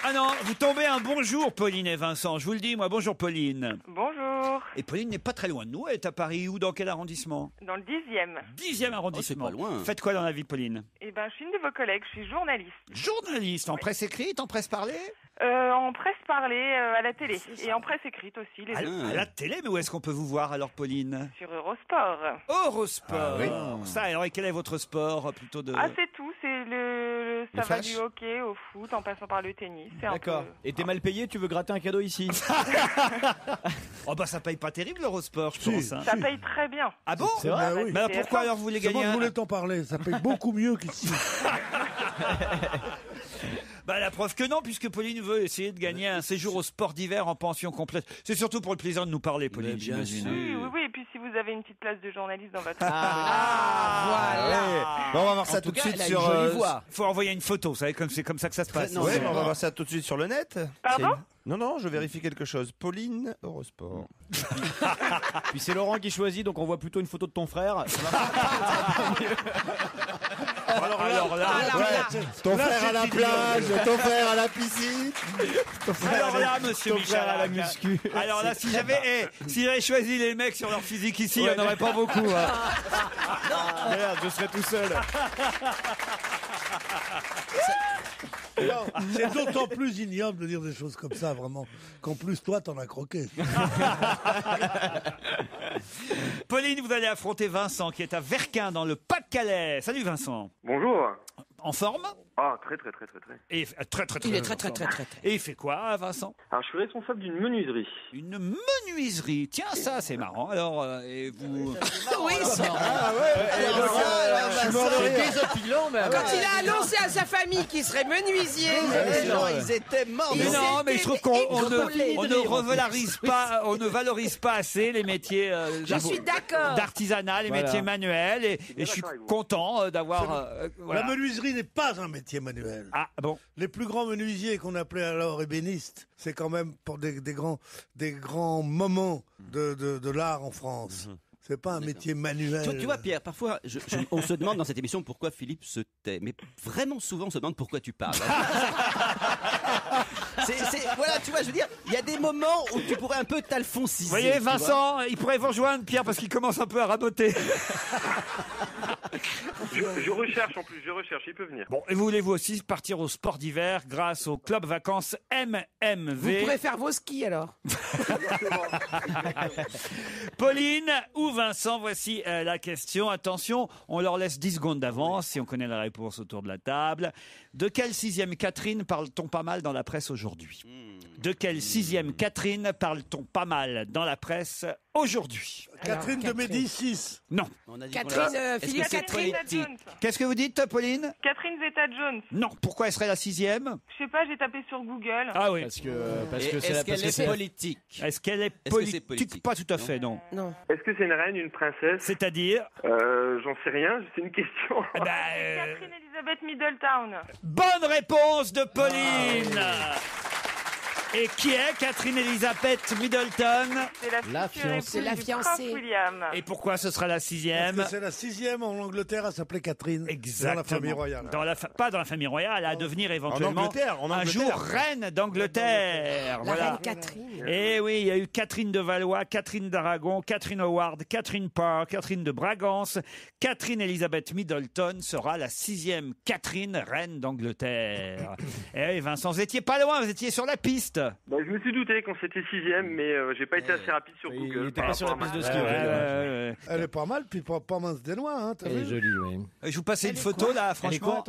Ah non, vous tombez un bonjour, Pauline et Vincent. Je vous le dis, moi, bonjour Pauline. Bonjour. Et Pauline n'est pas très loin de nous. Elle est à Paris ou dans quel arrondissement? Dans le 10e. 10e arrondissement. Oh, c'est pas loin. Faites quoi dans la vie, Pauline? Eh ben, je suis une de vos collègues. Je suis journaliste. Journaliste, en presse écrite, en presse parlée? En presse parlée, à la télé. Et en presse écrite aussi. Les deux. À la télé, mais où est-ce qu'on peut vous voir alors, Pauline? Sur Eurosport. Eurosport. Ça, alors, et quel est votre sport plutôt de... Ah, c'est tout. C'est ça va flash du hockey au foot en passant par le tennis. C'est un D'accord. peu- Et t'es mal payé, tu veux gratter un cadeau ici? Oh bah ça paye pas terrible l'Eurosport, je pense. Hein. Ça paye très bien. Ah bon? C'est vrai? Ben oui. Mais alors pourquoi alors vous voulez C'est moi gagner qui un... voulais t'en parler, ça paye beaucoup mieux qu'ici. Bah la preuve que non, puisque Pauline veut essayer de gagner un séjour au sport d'hiver en pension complète. C'est surtout pour le plaisir de nous parler, Pauline, Mais bien j'imagine. Oui. Et puis si vous avez une petite place de journaliste dans votre... Voilà. Bon, on va voir ça En tout tout de cas, suite elle a sur. une jolie voix. Faut envoyer une photo, vous savez, comme c'est comme ça que ça se passe. Non, Ouais, mais on va voir ça tout de suite sur le net. Pardon? Non, je vérifie quelque chose. Pauline Eurosport. Puis c'est Laurent qui choisit, donc on voit plutôt une photo de ton frère. Alors là, Ton frère à la plage, ton frère à la piscine. alors là, monsieur Ton frère à la Michalak. muscu. Alors là, si j'avais choisi les mecs sur leur physique ici, il n'y en aurait pas beaucoup. Hein. Merde, je serais tout seul. Non, c'est d'autant plus ignoble de dire des choses comme ça, vraiment, qu'en plus, toi, t'en as croqué. Pauline, vous allez affronter Vincent qui est à Verquin dans le Pas-de-Calais. Salut Vincent. Bonjour. En forme? Ah, très. Et très. Il est très. Et il fait quoi, Vincent? Alors, je suis responsable d'une menuiserie. Une menuiserie. Tiens, ça, c'est marrant. Alors, et vous... Oui, C'est désopilant, mais quand il a annoncé à sa famille qu'il serait menuisier, Les gens, ils étaient morts. Mais Ils non, mais je trouve qu'on étaient ne revalorise pas assez les métiers je suis d'accord. d'artisanat, les Voilà. métiers manuels. Et je suis d'accord avec vous. content d'avoir... La menuiserie n'est pas un métier. métier manuel. Ah bon. Les plus grands menuisiers qu'on appelait alors ébénistes, c'est quand même pour des grands moments de l'art en France. C'est pas un métier manuel. Tu vois, Pierre, parfois, on se demande dans cette émission pourquoi Philippe se tait. Mais vraiment souvent, on se demande pourquoi tu parles. Voilà, tu vois, je veux dire, il y a des moments où tu pourrais un peu t'alfonsiser. Vous voyez, Vincent, il pourrait vous rejoindre, Pierre, parce qu'il commence un peu à radoter. Je recherche en plus, il peut venir. Bon, et voulez-vous aussi partir au sport d'hiver grâce au club vacances MMV? Vous pourrez faire vos skis alors. Pauline ou Vincent, voici la question. Attention, on leur laisse 10 secondes d'avance si on connaît la réponse autour de la table. De quelle 6e Catherine parle-t-on pas mal dans la presse aujourd'hui? De quelle 6e Catherine parle-t-on pas mal dans la presse aujourd'hui? Catherine de Médicis. Non. Catherine Philippe Catherine. Qu'est-ce que vous dites, Pauline? Catherine Zeta-Jones. Non. Pourquoi elle serait la 6e? Je sais pas, j'ai tapé sur Google. Ah oui. Parce que est-ce qu'elle est politique? Est-ce qu'elle est politique? Pas tout à fait, non. Est-ce que c'est une reine, une princesse? C'est-à-dire? J'en sais rien, c'est une question. Catherine Elizabeth Middletown. Bonne réponse de Pauline. Et qui est Catherine Elizabeth Middleton? C'est la fiancée. William. Et pourquoi ce sera la 6e? Parce que c'est la 6e en Angleterre, elle s'appelait Catherine. Exactement. Dans la famille royale. Pas dans la famille royale, à devenir éventuellement un jour reine d'Angleterre. La reine Catherine. Et oui, il y a eu Catherine de Valois, Catherine d'Aragon, Catherine Howard, Catherine Parr, Catherine de Bragance. Catherine Elizabeth Middleton sera la 6e Catherine, reine d'Angleterre. Et Vincent, vous étiez pas loin, vous étiez sur la piste. Je me suis douté qu'on s'était 6e, mais j'ai pas été assez rapide sur Google. Il était pas sur la piste de ski. Elle est pas mal, puis pas mince des noix. Hein, elle est jolie, oui. Je vous passais une photo là, franchement.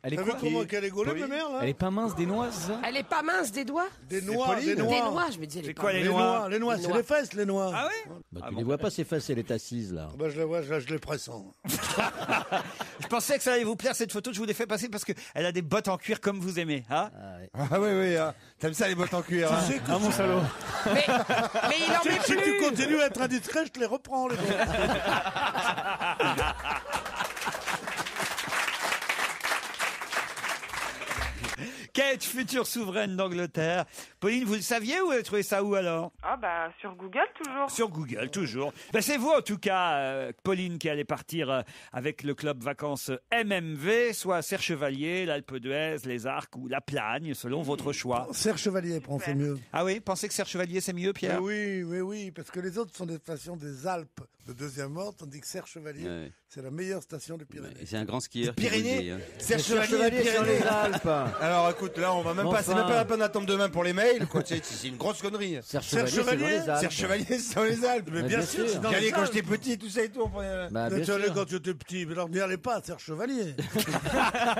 Elle est quoi? Comment qu'elle est gaulée, ma mère là? Elle est pas mince des noix, c'est ça? Elle est pas mince des doigts? Des noix, des noix, je me disais. C'est quoi les noix? Les noix, c'est les fesses, les noix. Ah oui? Tu les vois pas, ses fesses, elle est assise là. Je les vois, je les pressens. Je pensais que ça allait vous plaire cette photo, je vous l'ai fait passer parce qu'elle a des bottes en cuir comme vous aimez. Hein? Ah oui, hein. T'aimes ça les bottes en cuir, hein? Ah mon salaud. Mais il en met Si plus. tu continues à être indiscret, je te les reprends, les gars. Quelle future souveraine d'Angleterre? Pauline, vous le saviez ou vous avez trouvé ça où alors? Ah bah sur Google toujours. Sur Google, toujours. C'est vous en tout cas, Pauline, qui allait partir avec le club vacances MMV, soit Serre Chevalier, l'Alpe d'Huez, les Arcs ou la Plagne, selon votre choix. Serre Chevalier, c'est mieux. Ah oui, pensez que Serre Chevalier c'est mieux, Pierre? Oui, parce que les autres sont des stations des Alpes de deuxième ordre, tandis que Serre Chevalier, c'est la meilleure station des Pyrénées. C'est un grand skieur. Pyrénées, Serre Chevalier sur les Alpes. Alors écoute, là on va même pas, c'est même pas la peine d'attendre demain pour les mails, quoi. C'est une grosse connerie. Serre Chevalier, Serre Chevalier, c'est dans les Alpes. Mais bien sûr, c'est dans J'y allais les quand Alpes. j'étais petit, tout ça et tout. On prenait... Tu allais quand tu étais petit, mais alors n'y allez pas à Serre Chevalier.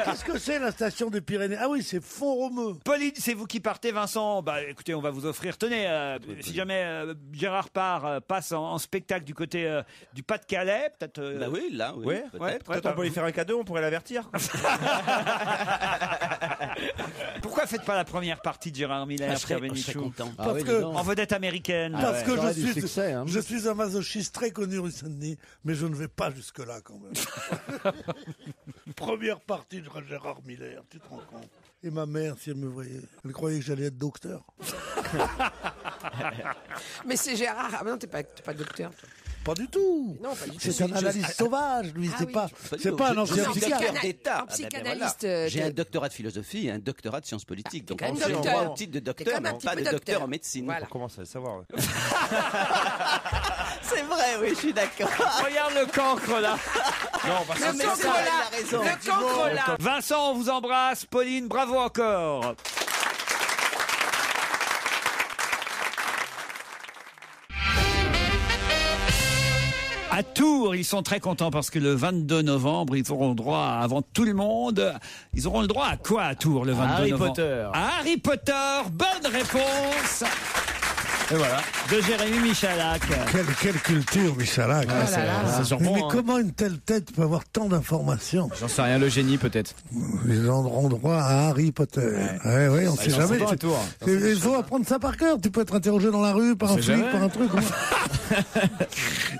Qu'est-ce que c'est la station des Pyrénées? Ah oui, c'est Font-Romeu. Pauline, c'est vous qui partez, Vincent. Écoutez, on va vous offrir. Tenez, si jamais Gérard Parr passe en spectacle du côté du Pas-de-Calais, peut-être. Oui, là, oui. Peut-être on peut lui faire un cadeau, on pourrait l'avertir. Pourquoi faites pas la première partie de Gérard Miller, Pierre Je serais Bénichou? content. Parce que En vedette américaine. Parce que ça aurait du succès, hein. je suis un masochiste très connu rue Saint-Denis, mais je ne vais pas jusque-là quand même. Première partie de Gérard Miller, tu te rends compte? Et ma mère, si elle me voyait, elle croyait que j'allais être docteur. Mais c'est Gérard. Ah, mais non, t'es pas docteur, toi. Pas du tout. Non, pas du tout. C'est un analyste sauvage, lui. Ah c'est oui. pas un ancien Non, psychiatre. d'État. Un psychanalyste. J'ai un doctorat de philosophie et un doctorat de sciences politiques. Donc quand on même fait docteur. droit au titre de T'es docteur, quand même mais un petit pas peu de docteur docteur. en médecine. Voilà. On commence à le savoir. C'est vrai, oui, je suis d'accord. Regarde le cancre là. Le cancre là. Le cancre là. Vincent, on vous embrasse. Pauline, bravo encore. À Tours, ils sont très contents parce que le 22 novembre, ils auront le droit, avant tout le monde, ils auront le droit à quoi à Tours le 22 novembre? Harry Potter. À Harry Potter, bonne réponse Et voilà. De Jérémy Michalak. Quelle culture, Michalak. C'est surprenant. Mais comment une telle tête peut avoir tant d'informations? J'en sais rien, le génie peut-être. Les gens auront droit à Harry Potter. Ouais, on sait jamais. Il faut apprendre ça par cœur. Tu peux être interrogé dans la rue par un flic, par un truc.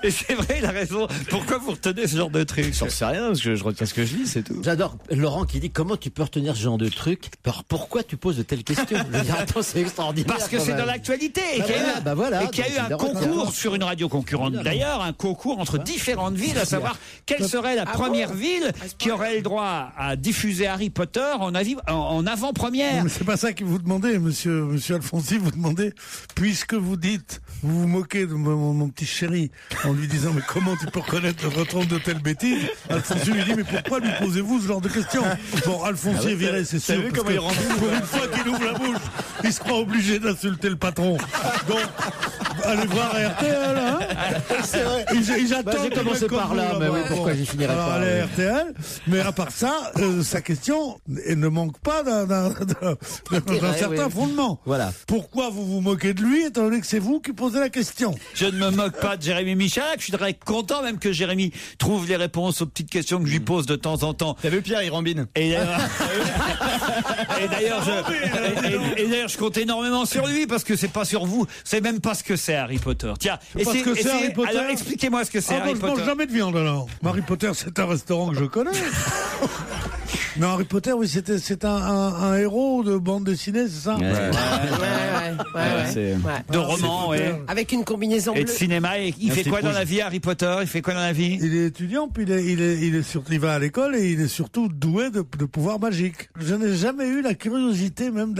Et c'est vrai, il a raison. Pourquoi vous retenez ce genre de truc? J'en sais rien, parce que je retiens ce que je lis, c'est tout. J'adore Laurent qui dit comment tu peux retenir ce genre de truc. Alors pourquoi tu poses de telles questions? Je veux dire, attends, c'est extraordinaire. Parce que c'est dans l'actualité. Et qu'il y a eu un concours sur une radio concurrente d'ailleurs, un concours entre différentes villes, à savoir quelle serait la première ville qui aurait le droit à diffuser Harry Potter en avant-première. Mais c'est pas ça que vous demandez, monsieur Alfonsi, vous demandez, puisque vous dites, vous vous moquez de mon petit chéri en lui disant mais comment tu peux reconnaître le retron de telle bêtise? Alfonsi lui dit mais pourquoi lui posez-vous ce genre de questions? Bon, Alfonsi est viré, c'est sûr. Parce que pour une fois qu'il ouvre la bouche, il se croit obligé d'insulter le patron. Donc, allez voir RTL, hein. C'est vrai. J'attends. J'ai commencé par là, mais oui, pourquoi j'y finirai pas? Allez RTL. Mais à part ça, sa question ne manque pas d'un certain fondement. Voilà. Pourquoi vous vous moquez de lui, étant donné que c'est vous qui posez la question? Je ne me moque pas de Jérémy Michalak. Je suis très content même que Jérémy trouve les réponses aux petites questions que je lui pose de temps en temps. T'as vu Pierre, il rembine. Et d'ailleurs, je compte énormément sur lui parce que c'est pas sur vous, c'est même pas ce que c'est Harry Potter. Tiens, Harry Potter. Alors expliquez-moi ce que c'est Harry Potter. Je mange jamais de viande alors. Harry Potter, c'est un restaurant que je connais. Non, Harry Potter, oui, c'est un héros de bande dessinée, c'est ça? De roman, oui. Avec une combinaison bleue. Et de cinéma. Et il fait quoi dans la vie, Harry Potter? Il fait quoi dans la vie? Il est étudiant, puis il va à l'école et il est surtout doué de pouvoirs magiques. Je n'ai jamais eu la curiosité même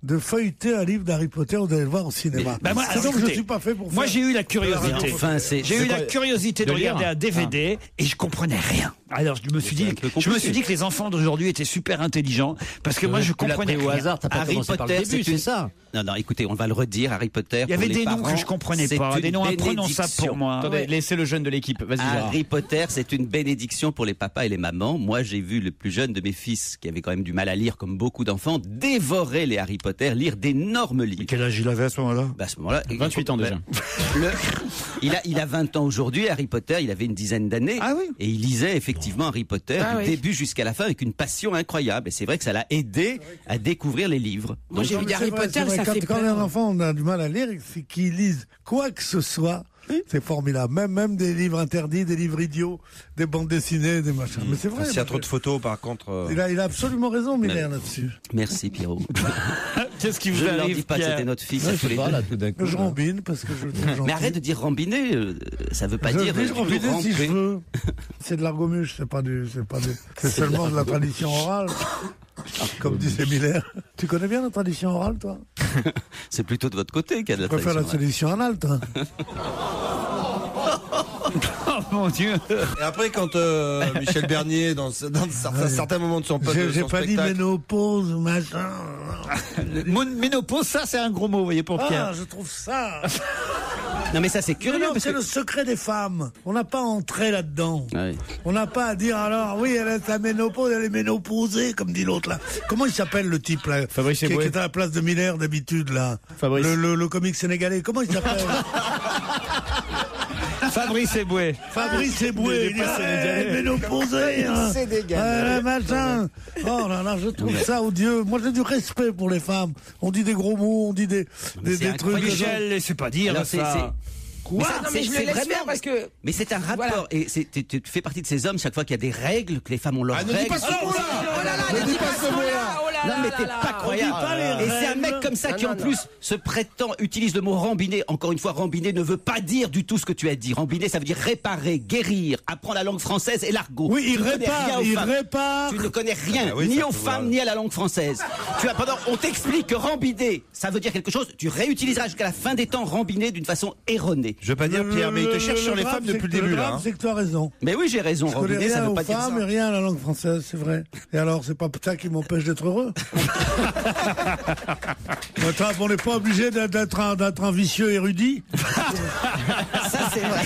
de feuilleter un livre d'Harry Potter ou d'aller le voir au cinéma. Donc je suis pas fait pour. Moi, j'ai eu la curiosité. J'ai eu la curiosité de regarder un DVD et je comprenais rien. Alors je me suis dit que les enfants d'aujourd'hui étaient super intelligents parce que moi je comprenais rien. Au hasard, t'as pas Harry commencé par le Potter, début, c'est ça? Non, écoutez, on va le redire, Harry Potter. Il y avait des noms que je comprenais pas, des noms imprononçables pour moi. Attendez, laissez le jeune de l'équipe, vas-y Gérard. Harry Potter, c'est une bénédiction pour les papas et les mamans. Moi, j'ai vu le plus jeune de mes fils, qui avait quand même du mal à lire comme beaucoup d'enfants, dévorer les Harry Potter, lire d'énormes livres. Quel âge il avait à ce moment-là? À ce moment-là, 28 ans déjà. Il a 20 ans aujourd'hui, Harry Potter, il avait une dizaine d'années. Ah oui. Et il lisait effectivement Harry Potter du début jusqu'à la fin avec une passion incroyable. Et c'est vrai que ça l'a aidé à découvrir les livres. Moi, j'ai lu Harry Potter, ça fait quand un enfant on a du mal à lire, c'est qu'il lise quoi que ce soit. C'est formidable. Même des livres interdits, des livres idiots, des bandes dessinées, des machins. Mais c'est vrai. S'il y a trop de photos, par contre. Il a absolument raison, Miller, là-dessus. Merci, Pierrot. Qu'est-ce qui vous Je ne leur arrive, dis pas que Pierre? c'était notre fils à tous les deux. Je rembine parce que je le trouve gentil. Mais arrête de dire rambiner, ça veut pas dire. Je rembiner si je veux. C'est de l'argomuche, c'est seulement de la tradition orale. Comme disait Miller. Tu connais bien la tradition orale, toi? C'est plutôt de votre côté qu'il y a de la tradition. Tu préfères la tradition anale, toi? Oh mon Dieu! Et après, quand Michel Bernier, dans certains moments de son spectacle... J'ai pas dit ménopause, machin... Ménopause, ça c'est un gros mot, vous voyez, pour Pierre. Ah, je trouve ça... Non mais ça c'est curieux. Non, c'est le secret des femmes. On n'a pas entré là-dedans. Ah oui. On n'a pas à dire alors oui elle est la ménopause, elle est ménopausée comme dit l'autre là. Comment il s'appelle le type là Fabrice qui est à la place de Miller d'habitude là. Fabrice. Le comique sénégalais. Comment il s'appelle? Fabrice Eboué. Fabrice Eboué. Il est ménopausé. Sénégalais. Machin. Oh là là, je trouve ça odieux. Moi j'ai du respect pour les femmes. On dit des gros mots, on dit des trucs. Michel, laissez pas dire alors, ça. Quoi? Mais je le laisse faire parce que... Mais c'est un rapport. Voilà. Et tu fais partie de ces hommes, chaque fois qu'il y a des règles, que les femmes ont leurs règles. Ne dis pas ce mot-là! Ne dis pas ce mot-là! Non mais t'es pas croyable. Et c'est un mec comme ça qui en plus se prétend, utilise le mot rambiner. Encore une fois, rambiner ne veut pas dire du tout ce que tu as dit. Rambiner, ça veut dire réparer, guérir, apprendre la langue française et l'argot. Oui, il répare. Tu ne connais rien, ni aux femmes, ni à la langue française. On t'explique que rambiner, ça veut dire quelque chose. Tu réutiliseras jusqu'à la fin des temps rambiner d'une façon erronée. Je veux pas dire Pierre, mais il te cherche sur les femmes depuis le début. Le drame, c'est que tu as raison. Mais oui, j'ai raison. Rambiner, ça veut pas dire ça. Rien aux femmes et rien à la langue française, c'est vrai. Et alors, c'est pas ça qui m'empêche d'être heureux. On n'est pas obligé d'être un vicieux érudit. Ça, c'est vrai.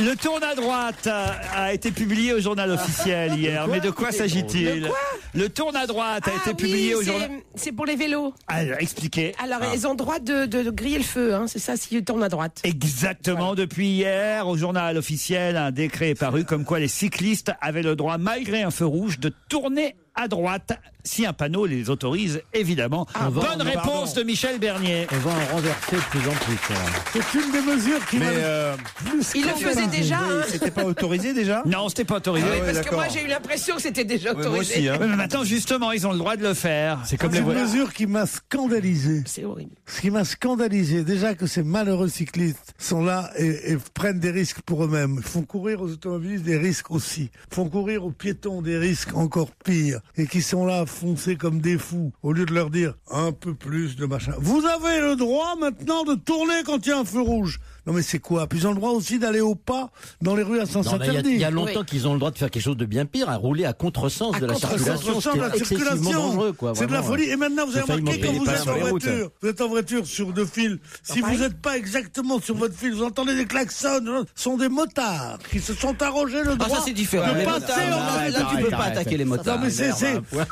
Le tourne à droite a été publié au journal officiel hier. Mais de quoi s'agit-il? Le tourne à droite a été publié au journal. C'est pour les vélos. Alors, expliquez. Alors, ils ont droit de griller le feu, hein, c'est ça, s'ils tournent à droite. Exactement. Depuis hier, au journal officiel, un décret est paru comme quoi les cyclistes avaient le droit, malgré un feu rouge, de tourner à droite si un panneau les autorise, évidemment. Bonne réponse de Michel Bernier. On va en renverser de plus en plus. C'est une des mesures qui Il le faisait déjà. Hein. C'était pas autorisé déjà? Non, c'était pas autorisé. Oui, parce que moi j'ai eu l'impression que c'était déjà autorisé. Moi aussi, hein. Mais maintenant, justement, ils ont le droit de le faire. C'est comme une mesure qui m'a scandalisé. C'est horrible. Ce qui m'a scandalisé, déjà que ces malheureux cyclistes sont là et prennent des risques pour eux-mêmes. Ils font courir aux automobilistes des risques aussi. Ils font courir aux piétons des risques encore pires. Et qui sont là foncés comme des fous. Au lieu de leur dire un peu plus de machin. Vous avez le droit maintenant de tourner quand il y a un feu rouge. Non mais c'est quoi? Puis ils ont le droit aussi d'aller au pas dans les rues à sens interdit. Il y a longtemps qu'ils ont le droit de faire quelque chose de bien pire, à rouler à contresens de la circulation. C'est de la folie. Et maintenant vous avez remarqué quand vous êtes en voiture, vous êtes en voiture sur deux fils. Si vous n'êtes pas exactement sur votre fil, vous entendez des klaxons. Ce sont des motards qui se sont arrogés le droit. Ah ça c'est différent. de passer Là tu peux pas attaquer les motards. Non mais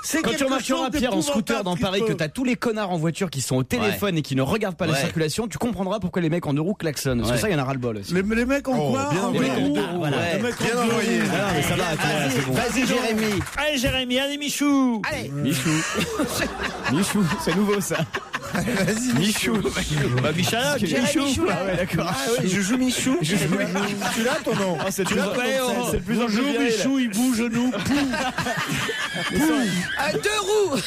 c'est quand tu remarqueras, Pierre, en scooter dans Paris, que t'as tous les connards en voiture qui sont au téléphone et qui ne regardent pas la circulation, tu comprendras pourquoi les mecs en deux roues klaxonnent. Parce que ça, il y en a ras-le-bol aussi. Les mecs ont quoi? Les mecs en deux roues. Les mecs bien envoyés. Mais ça va, Vas-y, Jérémy. Allez, Jérémy, allez, Michou. Allez. Michou, c'est nouveau ça. Vas-y, Michou. Bah, Michalak, Michou. Ah ouais, d'accord. Je joue Michou. Tu l'as ton nom? C'est le plus en Bonjour Michou, il bouge nous. Deux roues.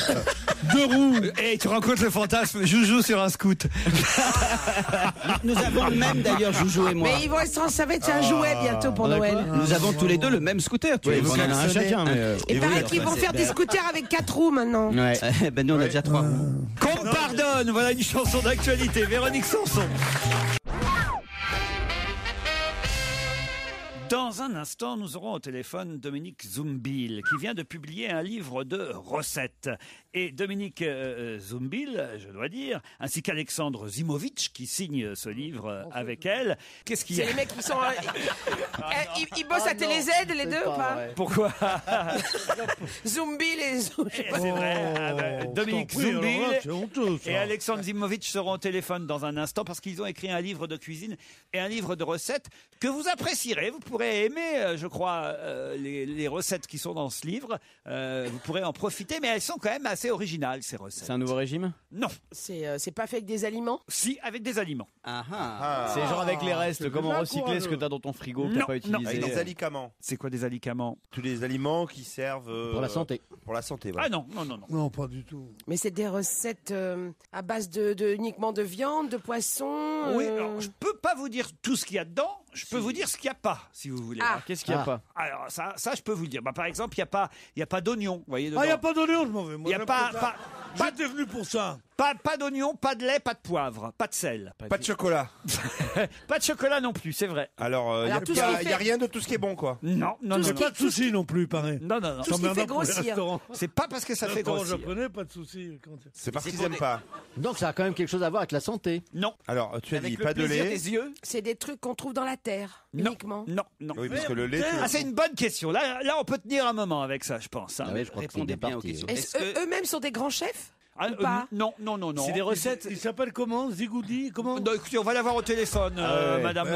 Deux roues. Et tu rencontres le fantasme Joujou sur un scoot. Nous avons le même d'ailleurs, Joujou et moi. Mais ils vont ça va être un jouet bientôt pour Noël. Nous avons tous les deux le même scooter. Tu on en a un chacun. Et paraît qu'ils vont faire des scooters avec 4 roues maintenant. Ouais. Ben nous on a déjà 3 roues. Qu'on me pardonne, voilà une chanson d'actualité. Véronique Sanson. Dans un instant, nous aurons au téléphone Dominique Zumbil, qui vient de publier un livre de recettes. Et Dominique Zumbil, je dois dire, ainsi qu'Alexandre Zimovitch, qui signe ce livre avec elle. Qu'est-ce qu'il y a? C'est les mecs qui sont... ils bossent à TéléZ, les deux, ou pas? Pourquoi? Zumbil et... C'est vrai. Dominique Zumbil et Alexandre Zimovitch seront au téléphone dans un instant parce qu'ils ont écrit un livre de cuisine et un livre de recettes que vous apprécierez. Vous pourrez aimer, je crois, les recettes qui sont dans ce livre. Vous pourrez en profiter, mais elles sont quand même assez originales, ces recettes. C'est un nouveau régime? Non. C'est pas fait avec des aliments? Si, avec des aliments. C'est genre avec les restes, comment recycler ce que t'as dans ton frigo que t'as pas utilisé. Avec des alicaments. C'est quoi des alicaments? Tous les aliments qui servent pour la santé. Pour la santé, voilà. Ah non. Non, pas du tout. Mais c'est des recettes à base uniquement de viande, de poisson. Oui, alors, je peux pas vous dire tout ce qu'il y a dedans. Je peux vous dire ce qu'il n'y a pas, si vous voulez. Qu'est-ce qu'il n'y a pas? Alors ça, je peux vous le dire. Par exemple, il y a pas d'oignon, vous voyez. Il n'y a pas d'oignon, je m'en vais. Il y a pas. J'étais venu pour ça. Pas d'oignon, pas de lait, pas de poivre, pas de sel. Pas de chocolat. Pas de chocolat non plus, c'est vrai. Alors, il n'y a rien de tout ce qui est bon, quoi. Non. Pas de soucis non plus, pareil. Non. Tout ce qui fait grossir. C'est pas parce que ça fait grossir. Japonais, pas de soucis. C'est parce qu'ils n'aiment pas. Donc ça a quand même quelque chose à voir avec la santé. Non. Alors, tu as dit Avec pas le de plaisir lait. des yeux. C'est des trucs qu'on trouve dans la terre, uniquement. Non. Oui, parce que le lait. C'est une bonne question. Là, on peut tenir un moment avec ça, je pense. Ah oui, je crois que Répondez c'est bien bien aux parti. questions. Eux-mêmes sont des grands chefs? Non. C'est des recettes. Il s'appelle comment? Zigoudi? Comment? Non, écoutez, on va l'avoir au téléphone, madame.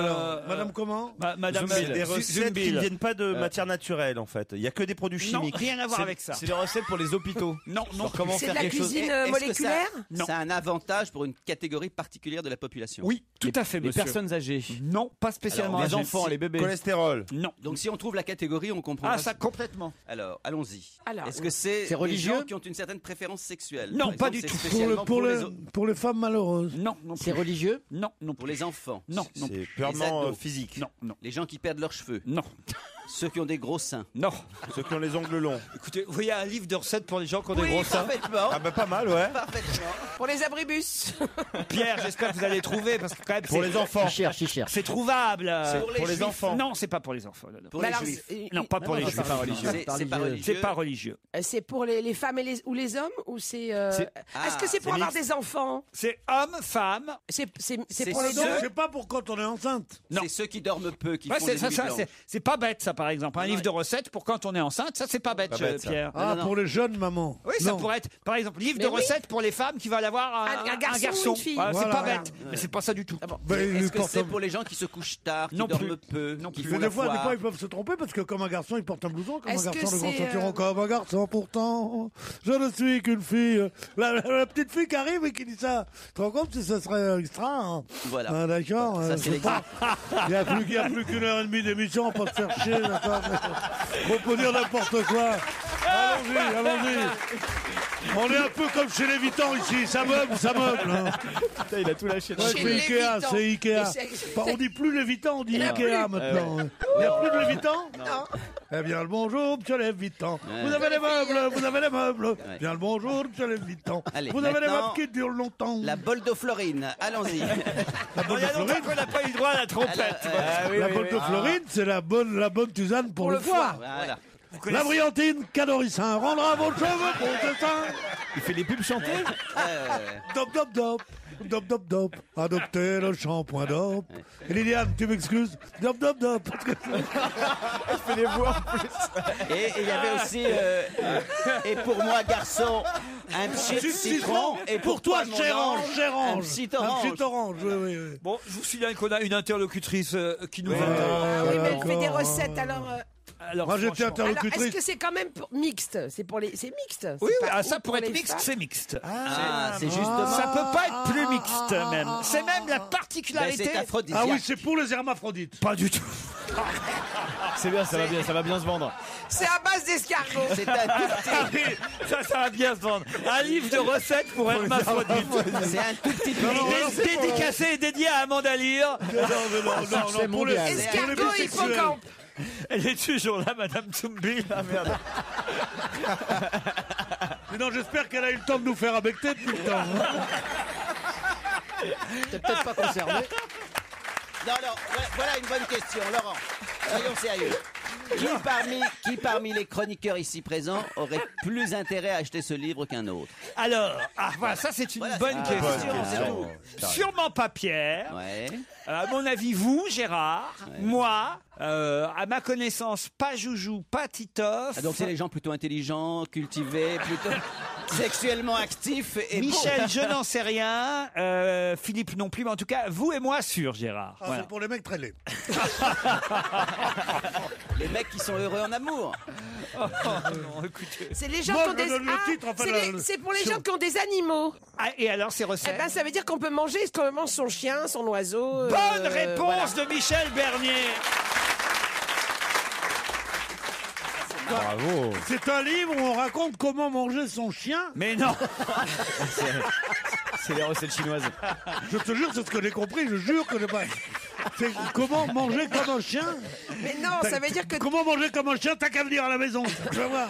Madame comment? Madame C'est des recettes qui ne viennent pas de matière naturelle, en fait. Il n'y a que des produits chimiques. Non, rien à voir avec ça. C'est des recettes pour les hôpitaux. Non. Comment C'est faire de la quelque chose. cuisine Est-ce que moléculaire? Non. Ça a un avantage pour une catégorie particulière de la population. Oui, tout à fait, Les monsieur. personnes âgées. Non, pas spécialement. Les âgées. enfants, les bébés. Cholestérol. Non. Donc si on trouve la catégorie, on comprend. Ah, ça complètement. Alors, allons-y. Alors, Est-ce que c'est religieux des gens qui ont une certaine préférence sexuelle? Non, Par pas exemple, du c'est tout. spécialement Pour les femmes malheureuses. Non. C'est religieux? Non. pour les enfants. Non. C'est purement ados. physique. Non. Les gens qui perdent leurs cheveux. Non. Ceux qui ont des gros seins. Non. Ceux qui ont les ongles longs. Écoutez, vous voyez un livre de recettes pour les gens qui ont des Oui, gros seins? parfaitement. Ah bah pas mal, ouais. Parfaitement. pour les abribus. Pierre, j'espère que vous allez trouver parce que quand même Pour les enfants. Il cherche. c'est trouvable. Pour les enfants. Non, c'est pas pour les enfants. Non. Pour Mais les alors, juifs. Non, pas pour les non, juifs. c'est pas religieux. C'est pas religieux. C'est pas religieux. C'est pour les femmes ou les hommes? Ou c'est... Est-ce que c'est pour avoir des enfants? C'est homme, femme. C'est C'est pour les Donc, deux? c'est pas pour quand on est enceinte. Non. C'est ceux qui dorment peu qui Ouais, font des nuits blanches. c'est pas bête ça. par exemple. Un livre de recettes pour quand on est enceinte. Ça, c'est pas bête, Pierre. Ah, pour les jeunes mamans. Oui, ça pourrait être, par exemple, livre de recettes pour les femmes qui veulent avoir un garçon. Ou une fille. Voilà, Voilà. c'est pas bête. Mais c'est pas ça du tout. Est-ce que c'est pour les gens qui se couchent tard, qui dorment peu, qui font Mais la des fois, foire ils peuvent se tromper parce que comme un garçon, il porte un blouson, comme un Est-ce que garçon, le grand c'est, ceinturon, comme un garçon, pourtant, je ne suis qu'une fille. La petite fille qui arrive et qui dit ça. Tu te rends compte si ça serait extra, hein? Voilà. Ah, d'accord. Ça, c'est les pas. Il n'y a plus qu'une heure et demie d'émission, pas de faire chier, d'accord. On peut dire n'importe quoi. Allons-y. On est un peu comme chez les Vuitton ici, ça meuble. Hein. Putain, il a tout lâché. Ouais, c'est Ikea. On dit plus les Vuitton, on dit Ikea maintenant. Il n'y a plus de Vuitton? Non. Eh bien le bonjour, monsieur les Vuitton. Vous avez les meubles. Bien le bonjour, monsieur les Vuitton. Allez, Vous avez les maintenant, meubles qui durent longtemps. La Boldo-Florine, allons-y. La Il y a longtemps qu'on n'a pas eu droit à la trompette. La Boldo-Florine, c'est la bonne tisane pour le foie. Voilà. La brillantine Cadorissin rendra vos cheveux pour ce sein. Il fait les pubs chanter. Dop. Adoptez le shampoing Dop. Et Liliane, tu m'excuses? Dop. Parce que Il fait les voix en plus. Et il y avait aussi, et pour moi, garçon, un petit citron. Et pour toi, cher ange, un petit orange. Oui. Bon, je vous signale qu'on a une interlocutrice qui nous attend. Oui, mais elle fait des recettes, alors... Moi, j'étais Alors, interlocutrice. est-ce que c'est quand même mixte? C'est mixte. Oui, C'est pas ça ou pour être les mixte, femmes. c'est mixte. C'est justement. Ça peut pas être plus mixte même. C'est même la particularité. C'est aphrodisiaque. Ah oui, c'est pour les hermaphrodites. Pas du tout. C'est bien, ça va bien se vendre. C'est à base d'escargot. C'est un Ça va bien se vendre. Un livre de recettes pour hermaphrodites. C'est un tout petit peu. Dédicacé et dédié à Amanda Lear. Non, pour les Escargot, hippocampe. Elle est toujours là, Madame Tsumbi. Ah merde. Mais non, j'espère qu'elle a eu le temps de nous faire abecter depuis le temps. T'es peut-être pas concerné. Non, alors, voilà une bonne question, Laurent. Soyons sérieux. Qui parmi les chroniqueurs ici présents aurait plus intérêt à acheter ce livre qu'un autre? Alors, voilà, ça c'est une bonne question. Sûrement pas Pierre. Ouais. À mon avis, vous, Gérard, moi, à ma connaissance, pas Joujou, pas Titoff. Ah, donc c'est les gens plutôt intelligents, cultivés, plutôt sexuellement actifs et Michel, beaux. je n'en sais rien. Philippe non plus, mais en tout cas, vous et moi, sûr, Gérard. Ah, Voilà. c'est pour les mecs très laids. Les mecs qui sont heureux en amour. Non, écoutez. C'est les gens Moi, qui ont je des... donne le titre, enfin, c'est pour les gens qui ont des animaux. Ah, et alors, ces Eh recettes ben, ça veut dire qu'on peut manger ce qu'on mange son chien, son oiseau. Bonne réponse voilà. de Michel Bernier. Bravo. C'est un livre où on raconte comment manger son chien. Mais non. C'est les recettes chinoises. Je te jure, c'est ce que j'ai compris. Je jure que j'ai pas. C'est comment manger comme un chien. Mais non, ça veut dire que... Comment manger comme un chien? T'as qu'à venir à la maison. Tu vas voir.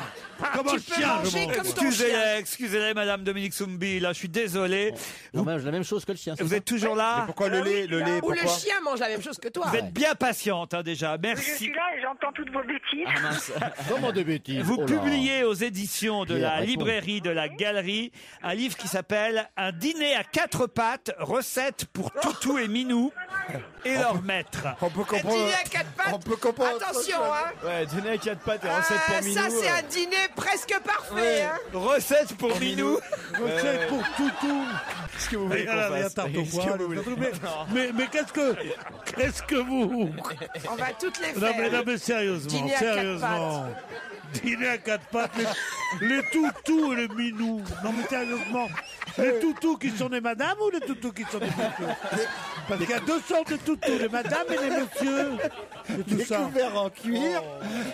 Comme un Tu peux chien, je manger mange. comme ton chien. Excusez-les, Madame Dominique Soumbi, là, je suis désolé. On mange la même chose que le chien. Vous êtes toujours là? Pourquoi le lait Ou le chien mange la même chose que toi. Vous êtes bien patiente, hein, déjà. Je Merci. suis là et j'entends toutes vos bêtises. Comment des bêtises? Vous Oh là. publiez aux éditions de Pierre, la réponds. librairie de la Galerie un livre qui s'appelle Un dîner à quatre pattes, recettes pour Toutou et Minou et leur maître. On peut Un comprendre. dîner à quatre pattes. On peut comprendre. Attention, hein. Ouais, dîner à 4 pattes et recettes pour Minou. Ça, c'est un dîner presque parfait. Hein. Recettes pour Minou. Recette pour toutou. Qu'est-ce que vous voulez qu'on Regarde, il y a fasse? tarte au Qu'est-ce que pois, vous voulez? mais qu'est-ce que vous... On va toutes les Non faire. mais sérieusement, Dîner à quatre sérieusement. Dîner à quatre pattes, les toutous et les minous. Non mais sérieusement, les toutous qui sont des madames ou les toutous qui sont des messieurs? Parce qu'il y a deux sortes de toutous, les madames et les messieurs. C'est tout ça. Couverts en cuir,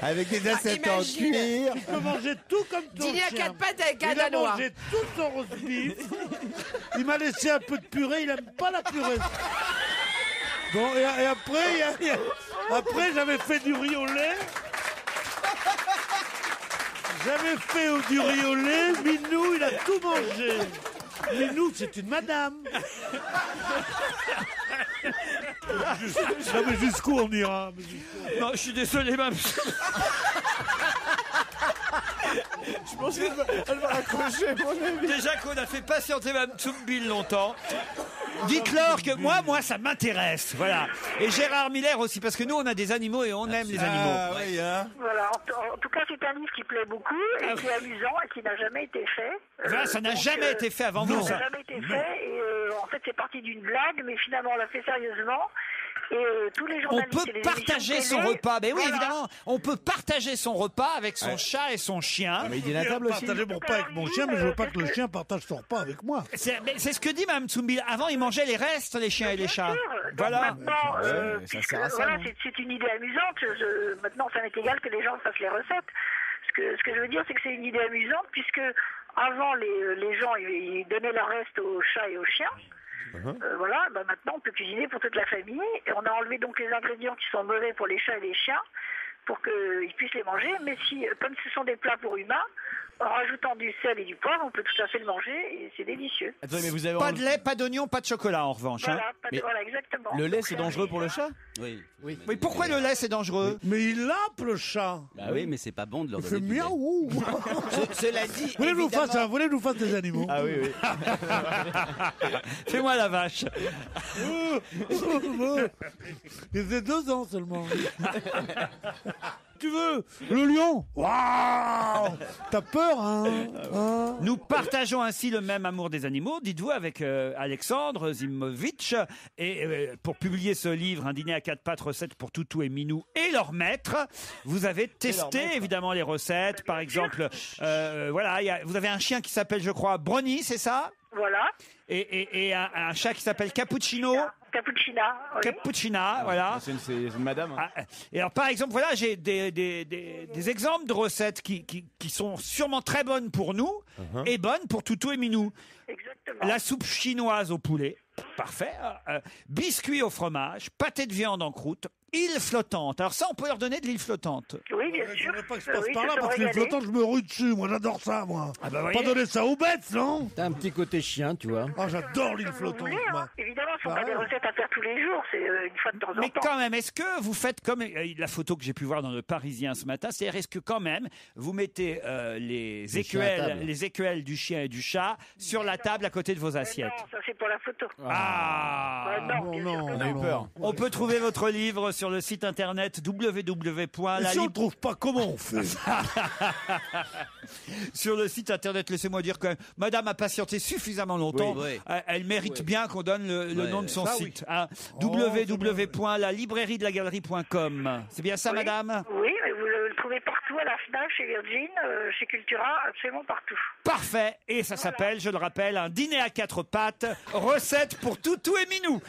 avec des assiettes en imagine. cuir. Tu peux manger tout comme ton Dîner à chien. quatre pattes avec un Il a danois. mangé tout son roast beef. Il m'a laissé un peu de purée, il aime pas la purée. Bon, et après, après j'avais fait du riz au lait. J'avais fait du riz au lait, Minou, il a tout mangé. Minou, c'est une madame. Non mais jusqu'où on ira? Non, je suis désolé, même. Je pense qu'elle va raccrocher, mon ami. Déjà qu'on a fait patienter Mme Tsumbil longtemps. Dites-leur que moi, ça m'intéresse. Voilà. Et Gérard Miller aussi, parce que nous, on a des animaux et on aime les animaux. Oui, hein. Voilà. En tout cas, c'est un livre qui plaît beaucoup et qui est amusant et qui n'a jamais été fait. Voilà, ça n'a jamais été fait avant vous, ça ça. n'a jamais été fait. Et en fait, c'est parti d'une blague, mais finalement, on l'a fait sérieusement. Et tous les On journalistes peut et les partager émissions son télé, repas. Mais oui, voilà. évidemment, on peut partager son repas avec son chat et son chien. Mais il dit la table aussi. Partager mon repas avec mon chien, mais je veux pas que le chien partage son repas avec moi. C'est ce que dit Mme Tsumbil. Avant, ils mangeaient les restes, les chiens et les chats. Voilà. Maintenant, c'est une idée amusante. Maintenant, ça m'est égal que les gens fassent les recettes. Ce que je veux dire, c'est que c'est une idée amusante, puisque avant, les gens ils donnaient leur reste aux chats et aux chiens. Voilà, maintenant on peut cuisiner pour toute la famille et on a enlevé donc les ingrédients qui sont mauvais pour les chats et les chiens pour qu'ils puissent les manger, mais comme ce sont des plats pour humains, en rajoutant du sel et du poivre, on peut tout à fait le manger et c'est délicieux. Attendez, mais vous avez Pas de lait, pas d'oignon, pas de chocolat en revanche. Voilà, hein. voilà, exactement. Le lait, c'est dangereux pour le chat? Oui. Mais pourquoi le lait c'est dangereux? Mais il lappe le chat. Bah oui, mais c'est pas bon de leur Il donner fait du lait. miaou. Cela dit, Voulez-nous faire des animaux? Ah oui. Fais-moi la vache. Il faisait 2 ans seulement. Tu veux le lion? Waouh! T'as peur, hein? Nous partageons ainsi le même amour des animaux, dites-vous, avec Alexandre Zimovitch. Et pour publier ce livre, Un dîner à 4 pattes, recettes pour Toutou et Minou et leur maître, vous avez testé évidemment les recettes. Par exemple, voilà, vous avez un chien qui s'appelle, je crois, Brony, c'est ça? Voilà. Et un chat qui s'appelle Cappuccino. Cappuccina. Oui. Cappuccina, voilà. C'est une madame. Et alors, par exemple, voilà, j'ai des exemples de recettes qui sont sûrement très bonnes pour nous et bonnes pour Toutou et Minou. Exactement. La soupe chinoise au poulet, parfait. Biscuits au fromage, pâté de viande en croûte, île flottante. Alors ça, on peut leur donner de l'île flottante. Oui, bien sûr. Je ne pas que je passe par là parce que les flottants, je me rue dessus. Moi, j'adore ça, moi. Ah bah, pas donner ça aux bêtes, non? T'as un petit côté chien, tu vois. Ah, j'adore l'île Vous flottante. voulez, moi. évidemment, ce ne sont pas des recettes à faire tous les jours, c'est une fois de temps en temps. Mais quand même, est-ce que vous faites comme la photo que j'ai pu voir dans le Parisien ce matin, c'est-à-dire est-ce que quand même vous mettez les écuelles du chien et du chat sur la table à côté de vos assiettes? Non, ça c'est pour la photo. Non, On a eu peur. On peut trouver votre livre sur le site internet Et si on ne trouve pas, comment on fait? Sur le site internet, laissez-moi dire que Madame a patienté suffisamment longtemps. Oui. Elle mérite bien qu'on donne le nom de son Ça, site. oui. Hein. www.lalibrairiedelaGalerie.com. C'est bien ça, Oui. Madame? Oui, mais vous le trouvez partout, à la FNAC, chez Virgin, chez Cultura, absolument partout. Parfait. Et ça s'appelle, je le rappelle, Un dîner à 4 pattes, recette pour Toutou et Minou.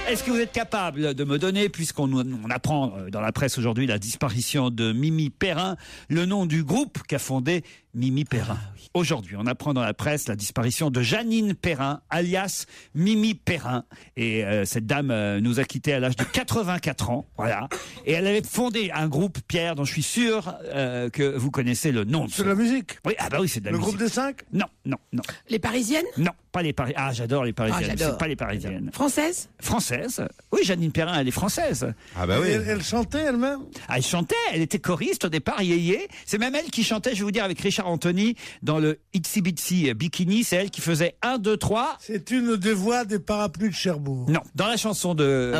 Est-ce que vous êtes capable de me donner, puisqu'on apprend dans la presse aujourd'hui la disparition de Mimi Perrin, le nom du groupe qu'a fondé Mimi Perrin? Aujourd'hui, on apprend dans la presse la disparition de Janine Perrin, alias Mimi Perrin. Et cette dame nous a quittés à l'âge de 84 ans. Voilà. Et elle avait fondé un groupe, Pierre, dont je suis sûr que vous connaissez le nom. C'est de la musique? Oui, ah bah oui, c'est de la musique. Le groupe des 5? Non. Les Parisiennes? Non, pas les Parisiennes. Ah, j'adore les Parisiennes. j'adore. C'est pas les Parisiennes. Françaises? Française. Oui, Janine Perrin, elle est française. Ah bah oui. Elle chantait elle-même? Ah, elle chantait, elle était choriste au départ, yéyé. C'est même elle qui chantait, je vais vous dire, avec Richard Anthony dans le Itsy Bitsy Bikini. C'est elle qui faisait 1, 2, 3. C'est une des voix des parapluies de Cherbourg. Non, dans la chanson de...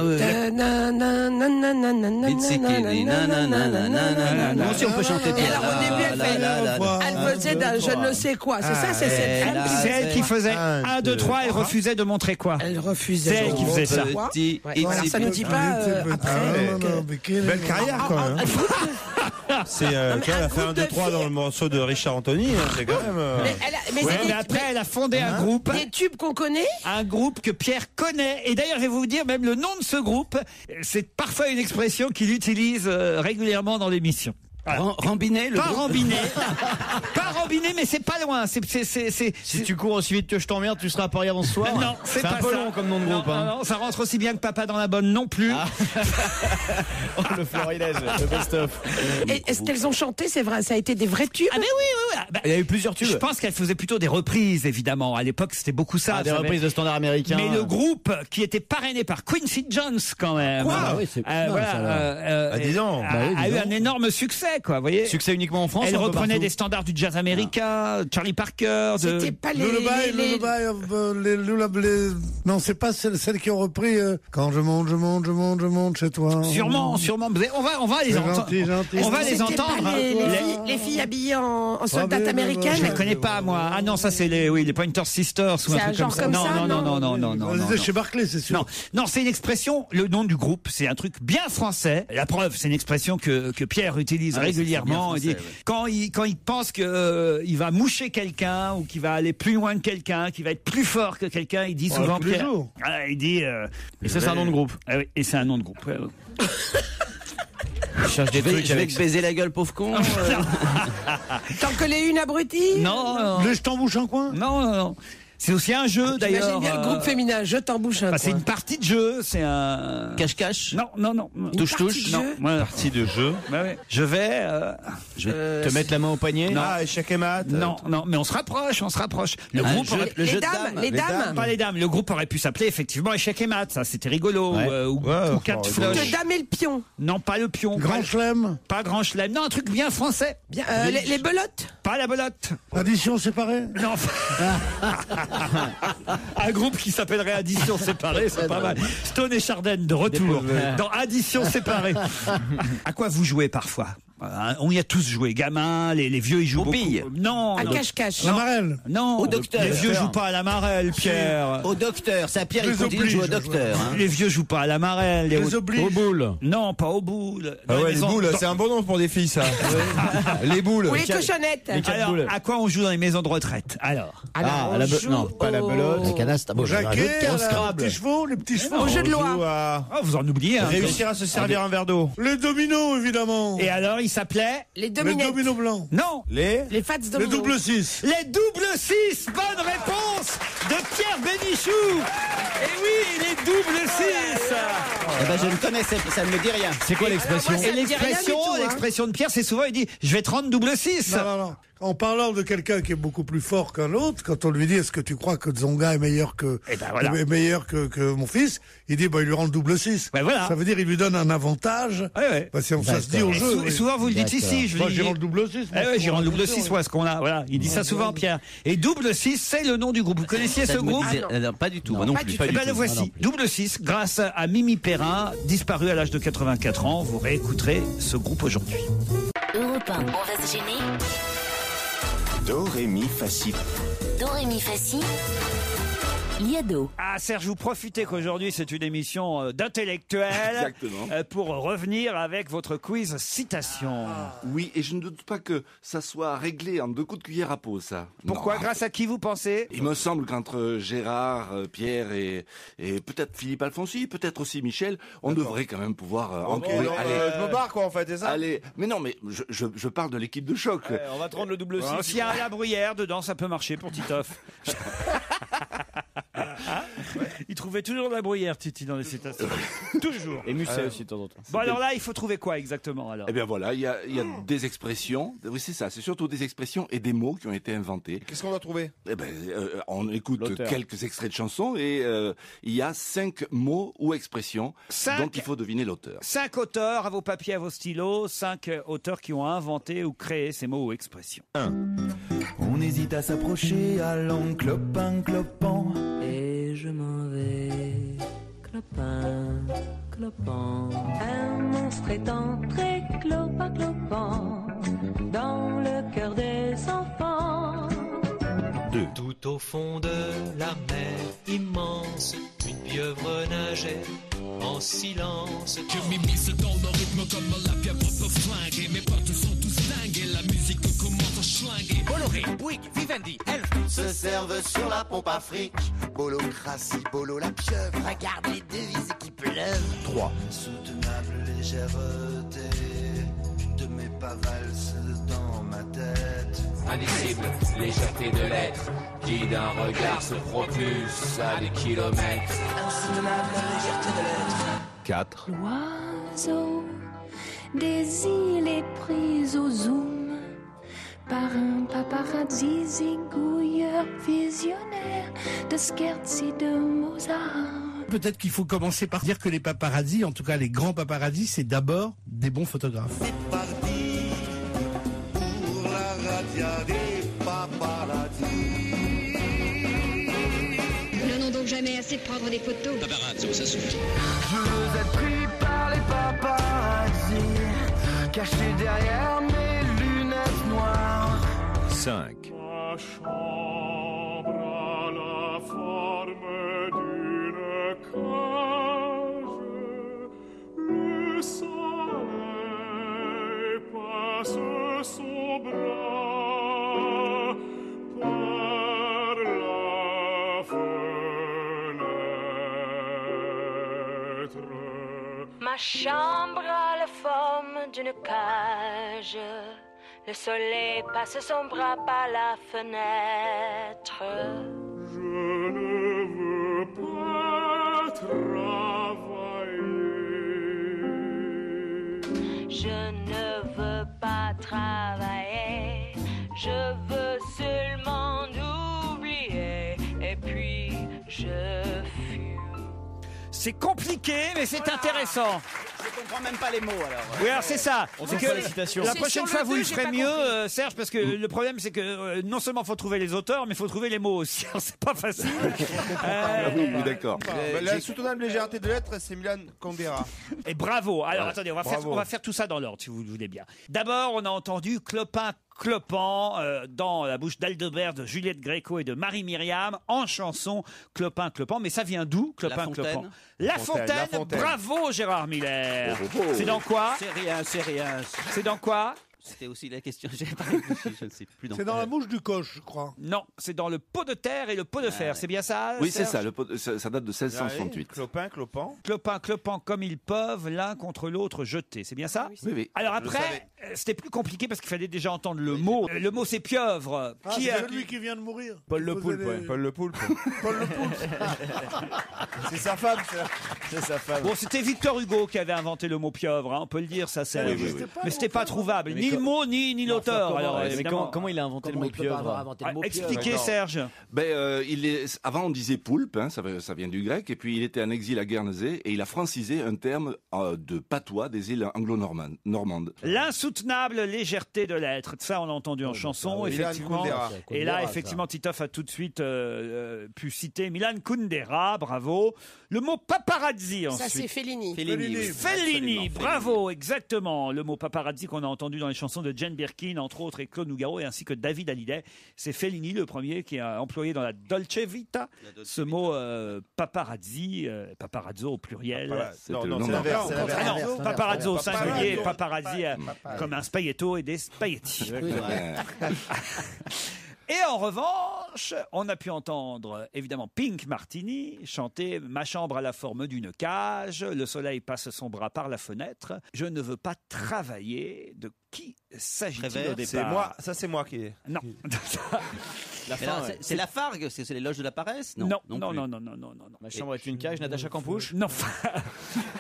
Nous aussi, on peut chanter. Et alors au début, elle faisait d'un je ne sais quoi. C'est ça, c'est cette femme. C'est elle qui faisait 1, 2, 3, elle refusait de montrer quoi? Elle refusait. C'est elle qui faisait ça. Voilà, ça ne dit pas après. Belle carrière, quand même. C'est, tu vois, elle a fait 1, 2, 3 dans le morceau de Richard Anthony, c'est quand même... Mais après, elle a fondé un groupe. Des tubes qu'on connaît? Un groupe que Pierre connaît. Et d'ailleurs, je vais vous dire, même le nom de ce groupe, c'est parfois une expression qu'il utilise régulièrement dans l'émission. Rambinet, le Pas groupe. Rambinet. Pas Rambinet. robinet, mais c'est pas loin. Si tu cours aussi vite que je t'emmerde, tu seras à Paris avant ce soir. Non, c'est un pas peu ça. long comme nom de groupe. Non, ça rentre aussi bien que Papa dans la bonne non plus. Oh, le florilège, le best-of. Et est-ce qu'elles ont chanté, c'est vrai, ça a été des vrais tubes? Ah mais oui. Il y a eu plusieurs tubes. Je pense qu'elle faisait plutôt des reprises, évidemment. À l'époque, c'était beaucoup ça. Des reprises de standards américains. Mais le groupe qui était parrainé par Quincy Jones, quand même. Ah oui, c'est dis donc. a eu un énorme succès, quoi. Vous voyez. Succès uniquement en France. Elle ou un peu reprenait partout des standards du jazz américain, Charlie Parker. C'était pas les... Non, c'est pas celles qui ont repris Quand je monte chez toi. Sûrement. On va les entendre. On va les entendre. Les filles habillées en soldates américaines. Je les connais pas, moi. Ah non, ça c'est les Pointer Sisters ou un truc comme ça. Non. C'est chez Barclay, c'est sûr. Non, c'est une expression. Le nom du groupe, c'est un truc bien français. La preuve, c'est une expression que Pierre utilise régulièrement. Il dit quand il pense que il va moucher quelqu'un ou qu'il va aller plus loin que quelqu'un, qu'il va être plus fort que quelqu'un, il dit souvent Pierre. Il dit. Et ça, c'est un nom de groupe. Ah oui, et c'est un nom de groupe. Je vais te baiser la gueule, pauvre con. T'en connais une abrutie? Non. Je t'embouche un coin? Non. C'est aussi un jeu, d'ailleurs. J'imagine bien le groupe féminin, je t'embouche un coin. C'est une partie de jeu, c'est un... Cache-cache? Non. Touche-touche? Non. Partie de jeu. Je vais... te mettre la main au poignet? Non. Échec et mat. Non, mais on se rapproche. Le groupe le jeu de les dames. Pas les dames. Le groupe aurait pu s'appeler effectivement Échec et mat. Ça, c'était rigolo. Ou quatre floches. Le dame et le pion. Non, pas le pion. Grand chelem. Pas grand chelem. Non, un truc bien français. Bien, les belotes. Pas la belote. Addition séparée. Non. Un groupe qui s'appellerait Addition séparée, c'est pas mal. Stone et Chardenne de retour dans Addition séparée. À quoi vous jouez parfois? On y a tous joué, gamins, les vieux ils jouent beaucoup. Non. À cache-cache. La marelle. Non. Au docteur. Les vieux jouent pas à la marelle, Pierre. Au docteur. C'est à Pierre, il continue de jouer au docteur. Les vieux jouent pas à la marelle. Les oblige. Aux boules. Non, pas aux boules. Les boules, c'est un bon nom pour des filles, ça. Les boules. Ou les cochonnettes. Alors, à quoi on joue dans les maisons de retraite? Alors. Non, pas la belote. La canastre. Au jaquet, Scrabble. les petits chevaux. Au jeu de loi. Vous en oubliez. Réussir à se servir un verre d'eau. Les dominos, évidemment. Et alors, il s'appelait? Les Les dominettes. dominos blancs. Non. Les fats Les dominos. double 6. Les double 6. Bonne réponse de Pierre Bénichou. Et oui, les double 6. Je ne connaissais pas, ça ne me dit rien. C'est quoi l'expression? moi, ça Et me dit rien du tout, hein. l'expression de Pierre, c'est souvent, il dit, je vais te rendre double 6. Non. En parlant de quelqu'un qui est beaucoup plus fort qu'un autre, quand on lui dit est-ce que tu crois que Tsonga est meilleur que est meilleur que mon fils, il dit il lui rend le double 6. Voilà. Ça veut dire il lui donne un avantage. Si ça se dit au jeu. Et souvent vous le dites ici, je Moi j'y rends le double 6. j'y rends le double 6, ce qu'on a. Voilà, il dit ça souvent, Pierre. Et double 6, c'est le nom du groupe. Vous connaissiez ce groupe? Non, pas du tout. Moi non plus. Eh ben le voici, double 6, grâce à Mimi Perrin, disparu à l'âge de 84 ans. Vous réécouterez ce groupe aujourd'hui. Europe 1, on va se gêner. Do, ré, mi, fa, si. Do, ré, mi, fa, si. Liado. Ah Serge, vous profitez qu'aujourd'hui c'est une émission d'intellectuels pour revenir avec votre quiz citation. Oui, et je ne doute pas que ça soit réglé en 2 coups de cuillère à peau, ça. Pourquoi? Grâce à qui vous pensez? Il me semble qu'entre Gérard, Pierre et peut-être Philippe Alfonsi, peut-être aussi Michel, on devrait quand même pouvoir... Allez, je me barre quoi en fait, c'est ça? Allez, mais non, mais je parle de l'équipe de choc. On va te rendre le double 6. S'il y a la bruyère dedans, ça peut marcher pour Titoff. Il trouvait toujours de la bruyère, Titi, dans les citations. Toujours. Et Musset aussi, de temps en temps. Bon, alors là, il faut trouver quoi exactement alors? Eh bien voilà, il y a des expressions. Oui, c'est ça, c'est surtout des expressions et des mots qui ont été inventés. Qu'est-ce qu'on doit trouver? Eh ben, on écoute quelques extraits de chansons et il y a 5 mots ou expressions dont il faut deviner l'auteur. 5 auteurs, à vos papiers, à vos stylos, 5 auteurs qui ont inventé ou créé ces mots ou expressions. 1. On hésite à s'approcher, allons clopin, clopant. Et je m'en vais, clopin, clopant. Un monstre est entré, clopin, clopant, dans le cœur des enfants. 2. Tout au fond de la mer immense, une pieuvre nageait en silence. Je m'immisce dans le rythme comme la pieuvre peut flinguer. Mes potes sont tous dingues et la musique commence à schlinguer. Bolloré, Bouygues, Vivendi, Elf se servent sur la pompe à fric. Bolo Crassi, Bolo la pieuvre. Regarde les devises qui pleuvent. 3. Soutenable légèreté de mes pas valses dans ma tête. indicible, légèreté de l'être, qui d'un regard se propulse à des kilomètres. Insoutenable légèreté de l'être. 4. L'oiseau des îles est pris au zoom par un paparazzi zigouilleur visionnaire de Scherzi et de Mozart. Peut-être qu'il faut commencer par dire que les paparazzis, en tout cas les grands paparazzis, c'est d'abord des bons photographes. C'est parti pour la razzia des paparazzis. N'en ont donc jamais assez de prendre des photos. Paparazzo, ça suffit. Je veux être pris par les paparazzis, caché derrière mes lunettes noires. 5. Ma chambre a la forme d'une cage. Le soleil passe son bras par la fenêtre. Ma chambre a la forme d'une cage. Le soleil passe son bras par la fenêtre. Je ne veux pas travailler. Je ne veux pas travailler. Je veux seulement oublier. Et puis je fume. C'est compliqué, mais c'est intéressant. Je comprends même pas les mots alors. Oui, alors c'est ça. On C'est sait que pas la citation. la C'est prochaine sur fois, le vous deux, le j'ai ferez pas mieux, compris. Serge, parce que le problème, c'est que non seulement faut trouver les auteurs, mais il faut trouver les mots aussi. Alors, c'est pas facile. Oui, d'accord. L'insoutenable légèreté de l'être, c'est Milan Kundera. Et bravo. Alors, Ouais, attendez, on bravo. va faire tout ça dans l'ordre, si vous le voulez bien. D'abord, on a entendu Clopin Clopin dans la bouche d'Aldebert, de Juliette Gréco et de Marie-Myriam en chanson Clopin Clopin. Mais ça vient d'où, Clopin Clopin? La Fontaine. Bravo, Gérard Miller. C'est dans quoi? C'est rien, c'est rien. C'est dans quoi? C'était aussi la question. J'ai pas réfléchi, je ne sais plus. C'est dans la mouche du coche, je crois. Non, c'est dans le pot de terre et le pot de fer. C'est bien ça? Oui, c'est Serge ça. Ça date de 1668. Clopin, Clopan. Clopin, Clopin, comme ils peuvent, l'un contre l'autre jetés. C'est bien ça? Oui, oui. Alors Je le après, c'était plus compliqué parce qu'il fallait déjà entendre le mot. Le mot, c'est pieuvre. Ah, c'est celui qui vient de mourir. Paul Le Poulpe, ouais. Paul Le Poulpe. Paul Le Poulpe. C'est sa femme, ça. C'est sa femme. Bon, c'était Victor Hugo qui avait inventé le mot pieuvre, hein, on peut le dire, ça c'est. Oui, oui. Mais c'était pas trouvable, ni le mot, ni l'auteur. Alors, évidemment. Comment il a inventé le mot pieuvre? Expliquez, Serge. Avant, on disait poulpe, hein, ça vient du grec, et puis il était en exil à Guernesey, et il a francisé un terme de patois des îles anglo-normandes. L'insoutenable légèreté de l'être. Ça, on l'a entendu en chanson, effectivement. Et là, effectivement, Titoff a tout de suite pu citer Milan Kundera, bravo. Le mot paparazzi, ensuite. Ça, c'est Fellini. Fellini, bravo, exactement. Le mot paparazzi qu'on a entendu dans les chansons de Jane Birkin, entre autres, et Claude Nougaro, et ainsi que David Hallyday. C'est Fellini, le premier, qui a employé dans la Dolce Vita ce mot paparazzi, paparazzo au pluriel. Non, c'est l'inverse. Ah non, paparazzo au singulier, paparazzi comme un spaghetto et des spaghettis. Et en revanche, on a pu entendre évidemment Pink Martini chanter Ma chambre a la forme d'une cage, le soleil passe son bras par la fenêtre, je ne veux pas travailler. De qui s'agit-il au départ? C'est moi, ça c'est moi qui ai. Non. C'est la Fargue, c'est l'éloge de la paresse? Non. Ma chambre est une cage, Natacha Campouche? Non.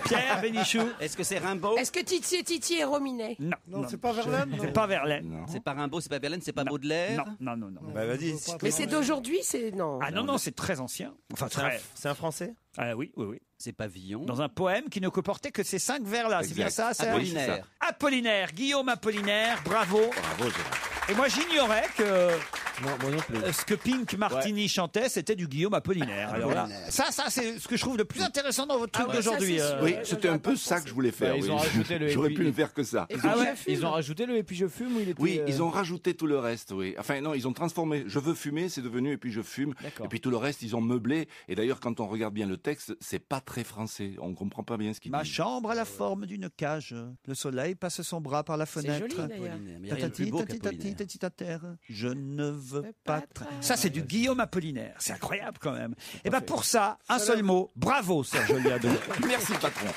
Pierre Bénichou. Est-ce que c'est Rimbaud? Est-ce que Titi et Rominet? Non, c'est pas Verlaine. C'est pas Verlaine. C'est pas Rimbaud, c'est pas Verlaine, c'est pas Baudelaire? Non. Bah vas-y. Mais c'est d'aujourd'hui, c'est non. Ah non, c'est très ancien. Enfin, très. C'est un Français? Ah oui. C'est Pavillon. Dans un poème qui ne comportait que ces 5 vers-là. C'est bien ça, Serge? Apollinaire. Apollinaire, Guillaume Apollinaire, bravo. Bravo, Gérard. Et moi, j'ignorais que Non, moi non plus. ce que Pink Martini chantait, c'était du Guillaume Apollinaire. Alors là, ça, c'est ce que je trouve le plus intéressant dans votre truc d'aujourd'hui. Oui, c'était un peu ça que je voulais faire. Ils ont rajouté le J'aurais et pu ne faire que ça. Ils ont rajouté le et puis je fume ou il était. Oui, ils ont rajouté tout le reste, oui. Enfin, non, ils ont transformé. Je veux fumer, c'est devenu et puis je fume. Et puis tout le reste, ils ont meublé. Et d'ailleurs, quand on regarde bien le texte, c'est pas très français. On comprend pas bien ce qu'il dit. Ma chambre a la forme d'une cage. Le soleil passe son bras par la fenêtre. C'est joli d'ailleurs. Je ne veux pas. Ça, c'est du Guillaume Apollinaire. C'est incroyable quand même. Et ben pour ça, un seul mot. Bravo, Serge Liado. Merci, patron.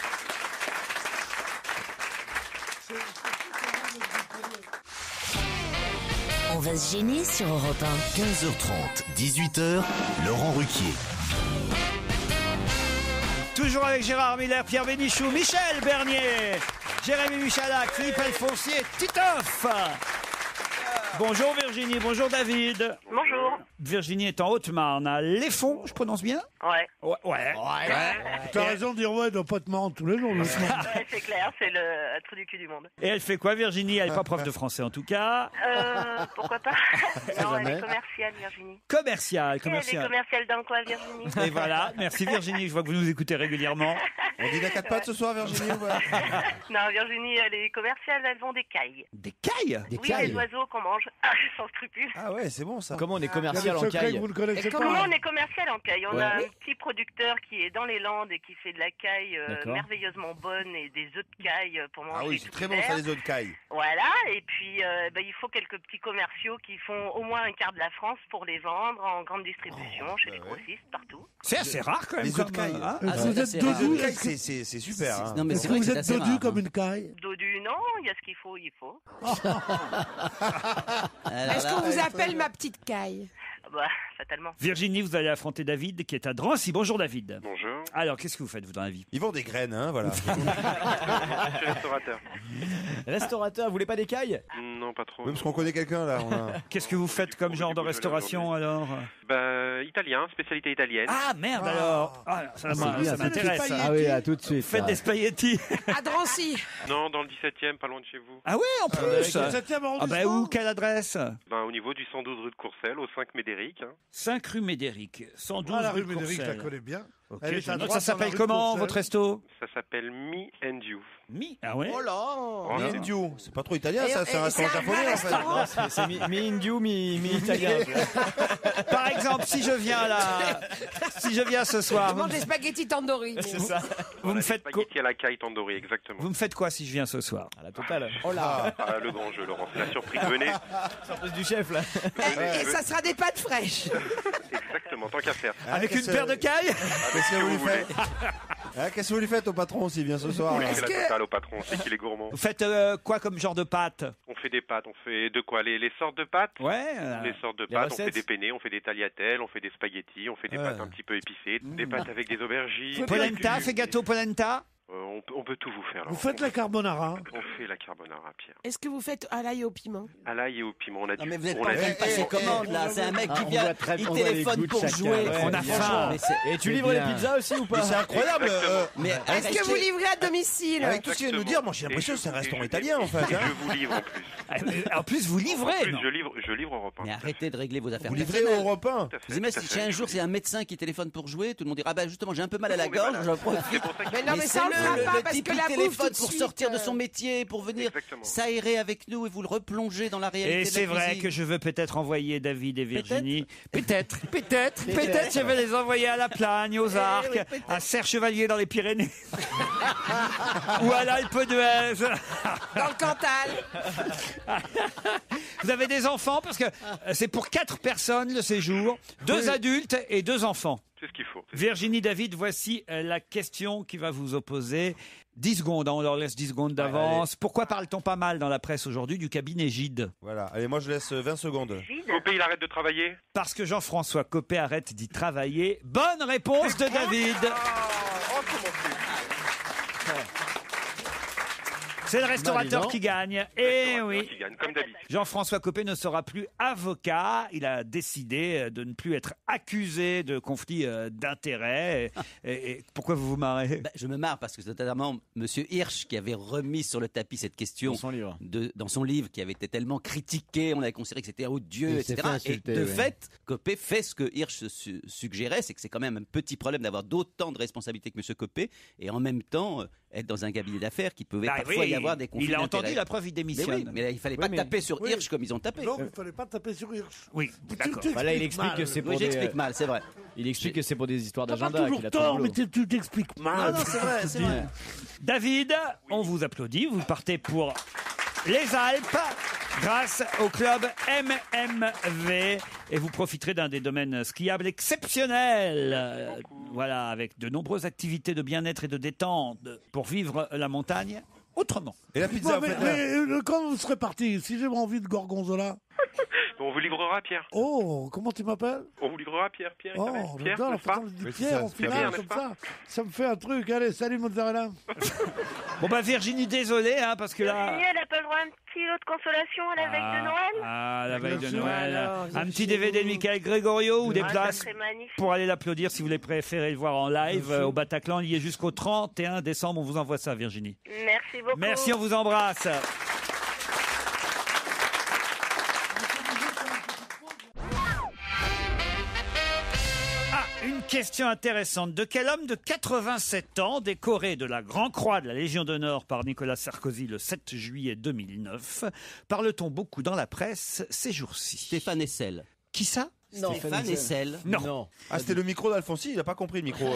va se gêner sur Europe 1. 15h30, 18h, Laurent Ruquier. Toujours avec Gérard Miller, Pierre Bénichou, Michel Bernier, Jérémy Michalak, Philippe Alfonsier, Titoff. Bonjour Virginie, bonjour David. Bonjour. Virginie est en Haute-Marne, à Léfon, je prononce bien? Ouais. Ouais. T'as raison de dire ouais, elle doit pas te marrant tous les jours. Ouais, c'est clair, c'est le trou du cul du monde. Et elle fait quoi Virginie? Elle n'est pas prof de français en tout cas. Pourquoi pas? Non, elle est commerciale, Virginie. Commerciale. Elle est commerciale dans quoi, Virginie? Et voilà, merci Virginie, je vois que vous nous écoutez régulièrement. On dit la 4 pattes ce soir, Virginie ou pas? Non, Virginie, elle est commerciale, elles vendent des cailles. Des cailles? Oui, les oiseaux qu'on mange. Sans scrupule. Ah ouais, c'est bon ça. Comment on est commercial en caille? Comment on est commercial en caille? On a un petit producteur qui est dans les Landes et qui fait de la caille merveilleusement bonne et des œufs de caille pour manger. Ah oui, c'est très bon ça, les œufs de caille. Voilà, et puis il faut quelques petits commerciaux qui font au moins un quart de la France pour les vendre en grande distribution, chez les grossistes, partout. C'est assez rare quand même. Les œufs de caille. Vous êtes dodu, c'est super. Hein. Non, mais est-ce que vous êtes dodu comme une caille? Dodu, non, il y a ce qu'il faut, il faut. Est-ce qu'on vous appelle ma petite caille? Bah, fatalement. Virginie, vous allez affronter David qui est à Drancy. Bonjour David. Bonjour. Alors, qu'est-ce que vous faites vous dans la vie? Ils vendent des graines, hein, voilà. Je suis restaurateur. Restaurateur, vous voulez pas des cailles? Non, pas trop. Même parce qu'on connaît quelqu'un là. Qu'est-ce que vous faites comme genre de restauration alors? Bah, italien, spécialité italienne. Ah merde alors. Ah, ça m'intéresse. Ah oui, à tout de suite. Faites des spaghettis. À Drancy. Non, dans le 17e, pas loin de chez vous. Ah ouais, en plus. Ah bah où? Quelle adresse? Ben, au niveau du 112 rue de Courcelles, au 5 Médéric. 5 rue Médéric, 112 la rue rue Médéric, je la Courcelles. connais bien. Okay, ça s'appelle comment votre resto? Ça s'appelle Me and You. Ah ouais? Oh là! Me and You, c'est pas trop italien ça, c'est un restaurant japonais en fait. C'est me and you, me italien. Par exemple, si je viens ce soir. Je mange des spaghettis tandoori. C'est ça. Vous me faites quoi? Spaghetti à la caille tandoori, exactement. Vous me faites quoi si je viens ce soir? À la totale. Oh là! Ah, le grand jeu, Laurent, c'est la surprise. Venez. Surprise du chef là. Et ça sera des pâtes fraîches. Exactement, tant qu'à faire. Avec une paire de cailles? Qu'est-ce que vous lui faites? Qu'est-ce que vous lui faites au patron s'il vient ce soir? C'est la totale au patron, c'est qu'il est gourmand. Vous faites quoi comme genre de pâtes? On fait des pâtes, on fait de quoi? Les sortes de pâtes? Ouais. Les sortes de pâtes, on fait des penne, on fait des tagliatelles, on fait des spaghettis, on fait des pâtes un petit peu épicées, des pâtes avec des aubergines. Polenta, fait gâteau polenta? On peut tout vous faire. Vous faites la carbonara? On fait la carbonara, Pierre. Est-ce que vous faites à l'ail au piment? À l'ail et au piment, on a Non mais vous êtes pas en train de passer commande là, c'est un mec qui vient, il téléphone pour jouer. On a faim. Et tu livres les pizzas aussi ou pas? C'est incroyable. Est-ce que vous livrez à domicile? Avec tout ce qu'il vient de nous dire, moi j'ai l'impression que c'est un restaurant italien en fait. Je vous livre en plus. En plus, vous livrez. En plus, je livre Europe 1. Mais arrêtez de régler vos affaires. Vous livrez au Europe 1. Vous imaginez si un jour c'est un médecin qui téléphone pour jouer, tout le monde dira ah bah justement j'ai un peu mal à la gorge, j'en profite. Mais non, mais ça on le fera pas parce type que la bouffe téléphone tout de pour suite, sortir de son métier, pour venir s'aérer avec nous et vous le replonger dans la réalité. Et c'est vrai que je veux peut-être envoyer David et Virginie. Peut-être, je vais les envoyer à La Plagne, aux Arcs, à Serre-Chevalier dans les Pyrénées. Ou à l'Alpe d'Huez. Dans le Cantal. Vous avez des enfants? Parce que c'est pour 4 personnes le séjour, 2 adultes et 2 enfants. C'est ce qu'il faut. Virginie, David, voici la question qui va vous opposer. 10 secondes, on leur laisse 10 secondes d'avance. Pourquoi parle-t-on pas mal dans la presse aujourd'hui du cabinet Gide? Voilà, allez, moi je laisse 20 secondes. Copé, il arrête de travailler? Parce que Jean-François Copé arrête d'y travailler. Bonne réponse de David. C'est le restaurateur qui gagne. Et oui. Qui gagne, comme d'habitude. Jean-François Copé ne sera plus avocat. Il a décidé de ne plus être accusé de conflit d'intérêts. Et pourquoi vous vous marrez? Je me marre parce que c'est notamment Monsieur Hirsch qui avait remis sur le tapis cette question dans son livre qui avait été tellement critiqué. On avait considéré que c'était odieux, etc. Et de fait, Copé fait ce que Hirsch suggérait, c'est que c'est quand même un petit problème d'avoir d'autant de responsabilités que Monsieur Copé et en même temps être dans un cabinet d'affaires qui pouvait parfois y avoir des conflits d'intérêts. Il a entendu la preuve, il démissionne. Mais il fallait pas taper sur Hirsch comme ils ont tapé. Non, il fallait pas taper sur Hirsch. Oui, d'accord. Là, il explique que c'est pour j'explique mal, c'est vrai. Il explique que c'est pour des histoires T'as d'agenda. pas toujours tort, mais tu t'expliques mal. Non, c'est vrai, c'est vrai. David, on vous applaudit. Vous partez pour les Alpes grâce au club MMV et vous profiterez d'un des domaines skiables exceptionnels. Voilà, avec de nombreuses activités de bien-être et de détente pour vivre la montagne autrement. Et la pizza, mais quand vous serez parti, si j'ai envie de gorgonzola. On vous livrera Pierre. Oh, comment tu m'appelles? On vous livrera Pierre. Pierre, Oh, Pierre, j'adore la n'est-ce pas? façon dont tu dis Pierre, au final, comme ça. Ça me fait un truc. Allez, salut, mozzarella. Bon, bah, Virginie, désolé, hein, parce que là. Virginie, elle a pas le droit à un petit lot de consolation à la veille de Noël? Ah, la veille de sûr. Noël. Alors, Un petit DVD de Michael Gregorio ou des Ah, ça places serait magnifique. pour aller l'applaudir si vous voulez préférez le voir en live au Bataclan. Il y est jusqu'au 31 décembre. On vous envoie ça, Virginie. Merci beaucoup. Merci, on vous embrasse. Une question intéressante. De quel homme de 87 ans, décoré de la Grand Croix de la Légion d'honneur par Nicolas Sarkozy le 7 juillet 2009, parle-t-on beaucoup dans la presse ces jours-ci? Stéphane Hessel. Qui ça? Stéphane Hessel. Non. Ah, c'était le micro d'Alfonsi, il n'a pas compris le micro.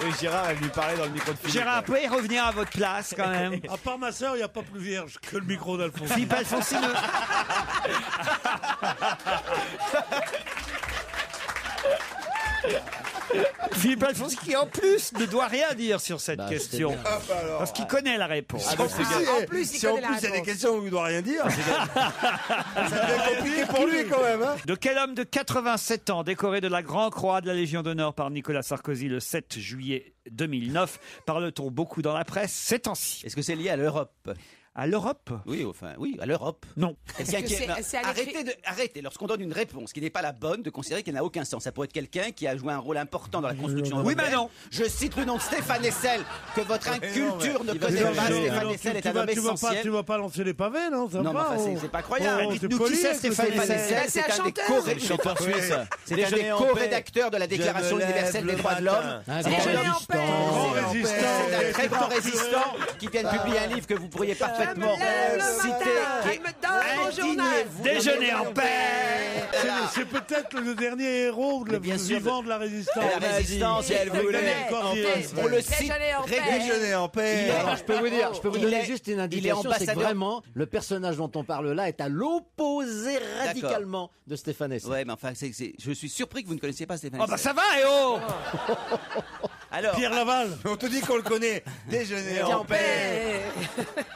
Et Gérard est venu parler dans le micro de Philippe. Gérard, pouvez revenir à votre place quand même. À part ma sœur, il n'y a pas plus vierge que le micro d'Alphonse. Philippe Alfonsi ne... Philippe Alfonsi qui en plus ne doit rien dire sur cette question. Parce qu'il connaît la réponse. Si en plus il y a des questions où il ne doit rien dire, ça devient compliqué pour lui quand même. Hein. De quel homme de 87 ans, décoré de la Grand Croix de la Légion d'honneur par Nicolas Sarkozy le 7 juillet 2009, parle-t-on beaucoup dans la presse ces temps-ci? Est-ce que c'est lié à l'Europe? À l'Europe? Oui, à l'Europe. Non. Arrêtez, lorsqu'on donne une réponse qui n'est pas la bonne, de considérer qu'elle n'a aucun sens. Ça pourrait être quelqu'un qui a joué un rôle important dans la construction Oui, européenne. mais non. Je cite le nom de Stéphane Hessel, que votre inculture ne connaît pas. Stéphane Hessel est un homme essentiel. Tu vas pas lancer les pavés, non? Ça non, mais va, enfin, c'est pas croyable. Dites-nous qui c'est Stéphane Hessel? C'est un des co-rédacteurs de la Déclaration universelle des droits de l'homme. C'est un très grand résistant qui vient de publier un livre que vous pourriez parfaitement citer. Déjeuner en paix. C'est peut-être le dernier héros vivant de la résistance. La résistance, si elle voulait. On le cite Déjeuner en paix. Alors, je peux vous donner juste une indication, c'est que vraiment, le personnage dont on parle là est à l'opposé radicalement de Stéphane Hessel. Ouais, mais enfin, je suis surpris que vous ne connaissiez pas Stéphane Oh bah Hessel. ça va, et oh. Alors, Pierre Laval. On te dit qu'on le connaît. Déjeuner en paix.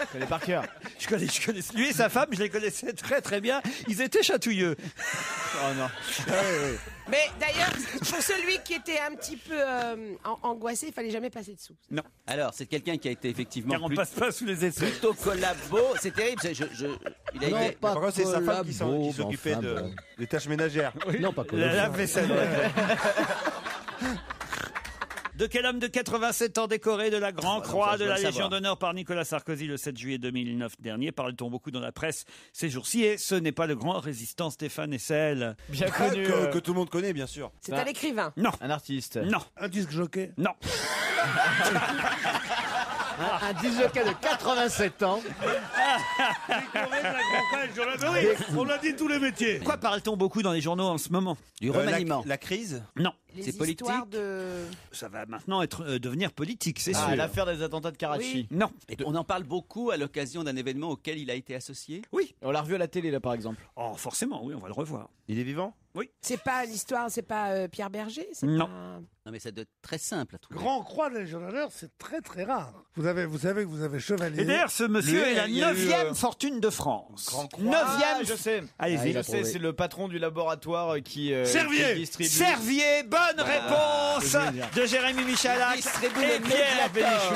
Je connais par cœur. Je connais lui et sa femme, je les connaissais très très bien. Ils étaient chatouilleux. Oh non. Mais d'ailleurs, pour celui qui était un petit peu angoissé, il fallait jamais passer dessous. Non. Alors, c'est quelqu'un qui a été effectivement Car on passe pas sous les essais. plutôt collabo. C'est terrible. Il a Non, été... pas Par contre, c'est sa femme qui collabo, s'occupait enfin, bon. des tâches ménagères. Non, pas La collabo. lave-vaisselle. De quel homme de 87 ans décoré de la Grand Croix de la Légion d'honneur par Nicolas Sarkozy le 7 juillet 2009 dernier parle-t-on beaucoup dans la presse ces jours-ci? Et ce n'est pas le grand résistant Stéphane Hessel. Bien connu. Que tout le monde connaît, bien sûr. C'est un écrivain. Non. Un artiste. Non. Un disque jockey. Non. Un disjockey de 87 ans. Oui, on a dit tous les métiers. Quoi parle-t-on beaucoup dans les journaux en ce moment? Du remaniement. La crise. Non. Les politique. histoires de... Ça va maintenant devenir politique, c'est sûr. L'affaire des attentats de Karachi. Non. Et on en parle beaucoup à l'occasion d'un événement auquel il a été associé. Oui. On l'a revu à la télé là par exemple. Oh, forcément, oui, on va le revoir. Il est vivant? Oui. C'est pas l'histoire, c'est pas Pierre Berger? Non. Non, mais ça doit être très simple à trouver. Grand Croix de la Légion d'honneur, c'est très très rare. Vous savez que vous avez chevalier. Et d'ailleurs, ce monsieur est la 9e fortune de France. Grand Croix. 9e. Je sais. Allez-y. Je sais, c'est le patron du laboratoire qui Servier. qui distribue. Servier, bonne réponse de Jérémy Michalak et Pierre Bénichou.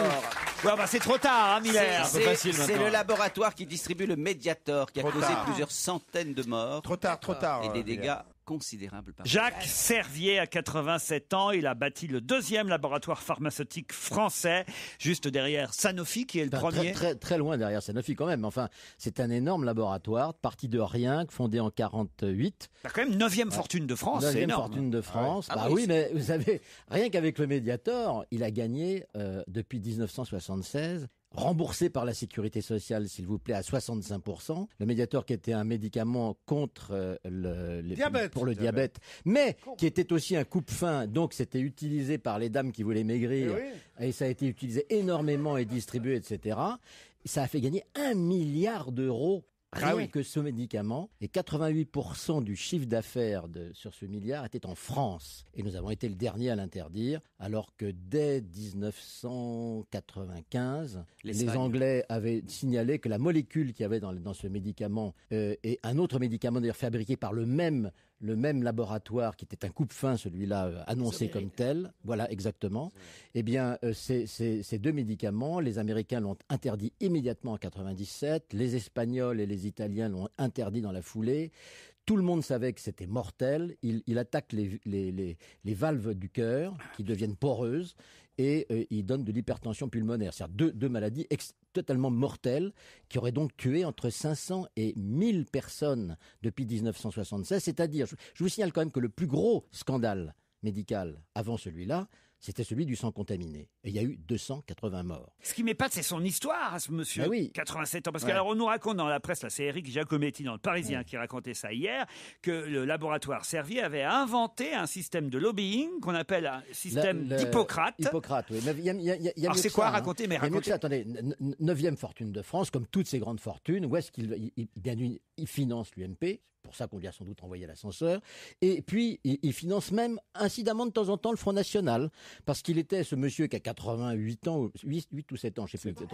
Ouais, bah c'est trop tard, hein, Miller. C'est le laboratoire qui distribue le Mediator, qui a causé plusieurs centaines de morts. Trop tard. Et des dégâts considérable. Jacques Servier a 87 ans. Il a bâti le 2e laboratoire pharmaceutique français, juste derrière Sanofi, qui est le premier. Très loin derrière Sanofi quand même. Enfin, c'est un énorme laboratoire, parti de rien, fondé en 48. T'as quand même 9e fortune de France, c'est 9e énorme. fortune de France. Ah bah oui, mais vous savez, rien qu'avec le Mediator, il a gagné depuis 1976. Remboursé par la sécurité sociale, s'il vous plaît, à 65%. Le Mediator qui était un médicament contre le diabète, mais qui était aussi un coupe-faim, donc c'était utilisé par les dames qui voulaient maigrir, et ça a été utilisé énormément et distribué, etc. Ça a fait gagner 1 milliard d'euros Rien que ce médicament, et 88% du chiffre d'affaires sur ce milliard était en France. Et nous avons été le dernier à l'interdire, alors que dès 1995, les Anglais avaient signalé que la molécule qu'il y avait dans ce médicament et un autre médicament d'ailleurs fabriqué par le même laboratoire qui était un coupe-fin, celui-là annoncé comme tel, voilà exactement, eh bien ces deux médicaments, les Américains l'ont interdit immédiatement en 97, les Espagnols et les Italiens l'ont interdit dans la foulée. Tout le monde savait que c'était mortel. Il attaque les valves du cœur qui deviennent poreuses et il donne de l'hypertension pulmonaire. C'est-à-dire deux maladies totalement mortelles qui auraient donc tué entre 500 et 1000 personnes depuis 1976. C'est-à-dire, je vous signale quand même que le plus gros scandale médical avant celui-là, c'était celui du sang contaminé. Et il y a eu 280 morts. Ce qui m'épate, c'est son histoire, à ce monsieur, 87 ans. Parce Ouais. qu'on nous raconte dans la presse, là, c'est Éric Giacometti dans Le Parisien qui racontait ça hier, que le laboratoire Servier avait inventé un système de lobbying qu'on appelle un système d'Hippocrate. Hippocrate, oui. Mais il y a Alors mieux c'est que quoi, ça, racontez, hein. mais Il y a mieux que racontez. ça. Attendez, 9e fortune de France, comme toutes ces grandes fortunes, où est-ce qu'il finance l'UMP? Pour ça qu'on lui a sans doute envoyé l'ascenseur. Et puis, il finance même incidemment de temps en temps le Front National. Parce qu'il était ce monsieur qui a 88 ans, 8 ou 7 ans, je ne sais plus,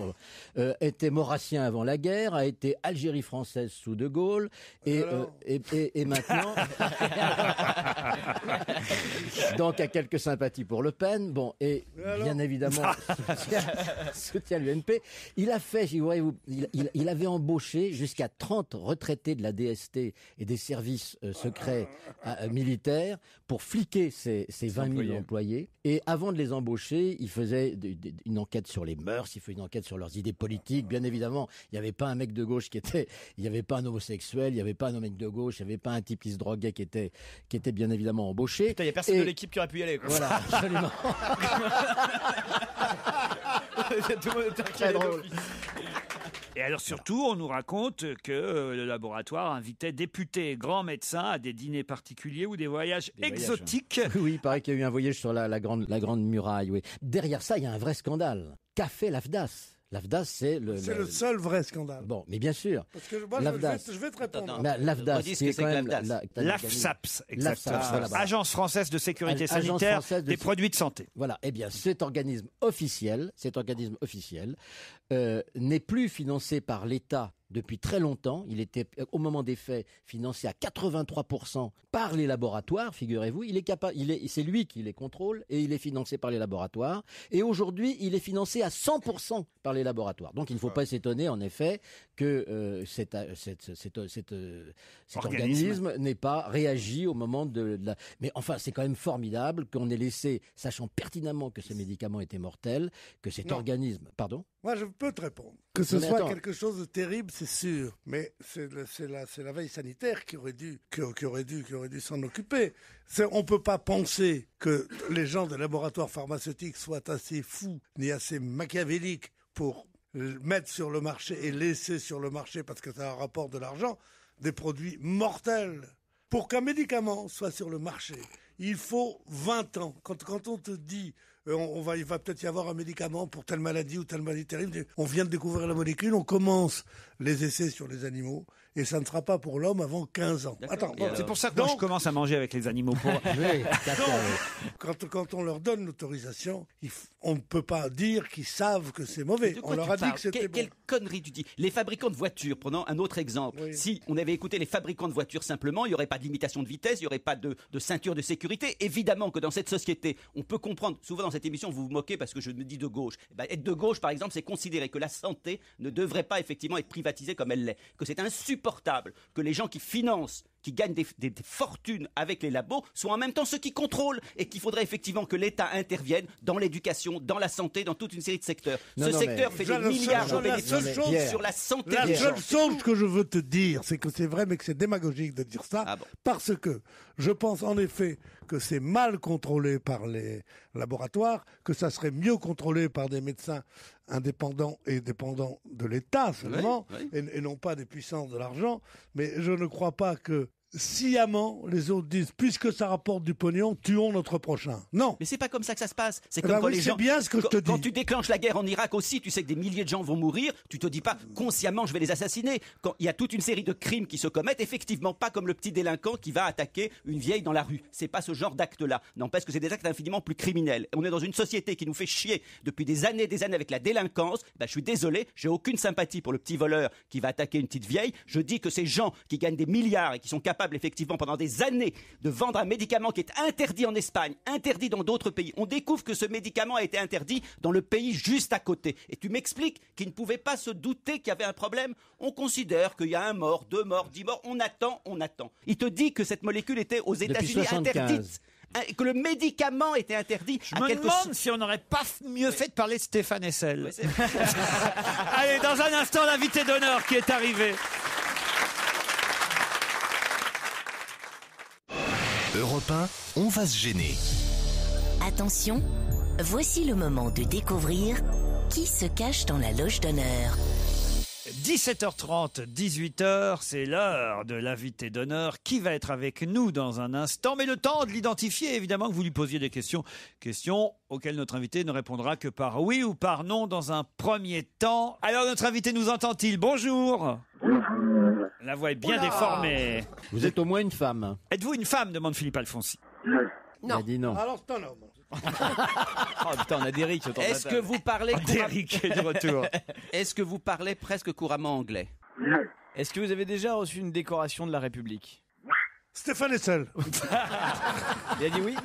était maurassien avant la guerre, a été Algérie française sous De Gaulle, et maintenant, donc a quelques sympathies pour Le Pen, bon, et bien évidemment, soutient l'UMP. Il a fait, il avait embauché jusqu'à 30 retraités de la DST et des services secrets militaires pour fliquer ces 20 000 employés. Et avant de les embaucher, il faisait une enquête sur les mœurs, il faisait une enquête sur leurs idées politiques. Bien évidemment, il n'y avait pas un mec de gauche il n'y avait pas un homosexuel, il n'y avait pas un mec de gauche, il n'y avait pas un type qui se droguait qui était bien évidemment embauché. Il n'y a personne de l'équipe qui aurait pu y aller. Quoi. Voilà, absolument. Tout le monde était Très drôle. Et alors surtout, on nous raconte que le laboratoire invitait députés et grands médecins à des dîners particuliers ou des voyages exotiques. Oui, il paraît qu'il y a eu un voyage sur la grande muraille. Oui. Derrière ça, il y a un vrai scandale. Qu'a fait l'AFDAS? L'AFDAS, c'est le seul vrai scandale. Bon, mais bien sûr. Parce que moi, je vais te répondre. L'AFDAS, c'est quand même l'AFSAPS, exactement. Voilà. Agence française de sécurité sanitaire des produits de santé. Voilà. Eh bien, cet organisme officiel, n'est plus financé par l'État depuis très longtemps. Il était, au moment des faits, financé à 83% par les laboratoires, figurez-vous. C'est lui qui les contrôle et il est financé par les laboratoires. Et aujourd'hui, il est financé à 100% par les laboratoires. Donc, il ne faut pas s'étonner, en effet, que cet organisme n'ait pas réagi au moment de la... Mais enfin, c'est quand même formidable qu'on ait laissé, sachant pertinemment que ce médicament était mortel, que cet organisme... Pardon ? Moi, je peux te répondre. Que ce soit quelque chose de terrible, c'est sûr. Mais c'est la veille sanitaire qui aurait dû s'en occuper. On ne peut pas penser que les gens des laboratoires pharmaceutiques soient assez fous ni assez machiavéliques pour mettre sur le marché et laisser sur le marché, parce que ça rapporte de l'argent, des produits mortels. Pour qu'un médicament soit sur le marché, il faut 20 ans. Quand on te dit... il va peut-être y avoir un médicament pour telle maladie ou telle maladie terrible. On vient de découvrir la molécule, on commence les essais sur les animaux et ça ne sera pas pour l'homme avant 15 ans. Attends, c'est pour ça que moi je commence à manger avec les animaux. Quand on leur donne l'autorisation, on ne peut pas dire qu'ils savent que c'est mauvais. On leur a dit que c'était bon. Quelle connerie tu dis. Les fabricants de voitures, prenons un autre exemple. Oui. Si on avait écouté les fabricants de voitures simplement, il n'y aurait pas de limitation de vitesse, il n'y aurait pas de ceinture de sécurité. Évidemment que dans cette société, on peut comprendre, souvent dans cette émission, vous vous moquez parce que je me dis de gauche. Être de gauche, par exemple, c'est considérer que la santé ne devrait pas effectivement être privatisée comme elle l'est. Que c'est insupportable que les gens qui financent, qui gagnent des fortunes avec les labos, soient en même temps ceux qui contrôlent et qu'il faudrait effectivement que l'État intervienne dans l'éducation, dans la santé, dans toute une série de secteurs. Ce secteur fait des milliards de bénéfices sur la santé des gens. La seule chose que je veux te dire, c'est que c'est vrai, mais que c'est démagogique de dire ça, parce que je pense en effet que c'est mal contrôlé par les laboratoires, que ça serait mieux contrôlé par des médecins indépendants et dépendants de l'État seulement, et non pas des puissances de l'argent. Mais je ne crois pas que sciemment, les autres disent, puisque ça rapporte du pognon, tuons notre prochain. Non. Mais c'est pas comme ça que ça se passe. C'est Eh comme ben quand oui, les c'est gens. bien ce que je te dis. Quand tu déclenches la guerre en Irak aussi, tu sais que des milliers de gens vont mourir. Tu te dis pas consciemment, je vais les assassiner. Quand il y a toute une série de crimes qui se commettent, effectivement, pas comme le petit délinquant qui va attaquer une vieille dans la rue. C'est pas ce genre d'acte-là. N'empêche que c'est des actes infiniment plus criminels. On est dans une société qui nous fait chier depuis des années avec la délinquance. Ben, je suis désolé, j'ai aucune sympathie pour le petit voleur qui va attaquer une petite vieille. Je dis que ces gens qui gagnent des milliards et qui sont capables effectivement pendant des années de vendre un médicament qui est interdit en Espagne, interdit dans d'autres pays. On découvre que ce médicament a été interdit dans le pays juste à côté. Et tu m'expliques qu'ils ne pouvaient pas se douter qu'il y avait un problème. On considère qu'il y a 1 mort, 2 morts, 10 morts. On attend. Il te dit que cette molécule était aux États-Unis interdite. Que le médicament était interdit. Je me demande si on n'aurait pas mieux fait de parler de Stéphane Hessel. Allez, dans un instant, l'invité d'honneur qui est arrivé. Europe 1, on va se gêner. Attention, voici le moment de découvrir qui se cache dans la loge d'honneur. 17h30, 18h, c'est l'heure de l'invité d'honneur qui va être avec nous dans un instant. Mais le temps de l'identifier, évidemment que vous lui posiez des questions. Questions auxquelles notre invité ne répondra que par oui ou par non dans un premier temps. Alors notre invité nous entend-il? Bonjour. La voix est bien déformée. Vous êtes au moins une femme. Êtes-vous une femme, demande Philippe Alfonsi. Non. Il a dit non. Alors c'est un homme. Oh putain, on a d'Éric autour de la Est-ce table. que vous parlez Eric est de retour. Est-ce que vous parlez presque couramment anglais? Est-ce que vous avez déjà reçu une décoration de la République? Stéphane Hessel. Il a dit oui.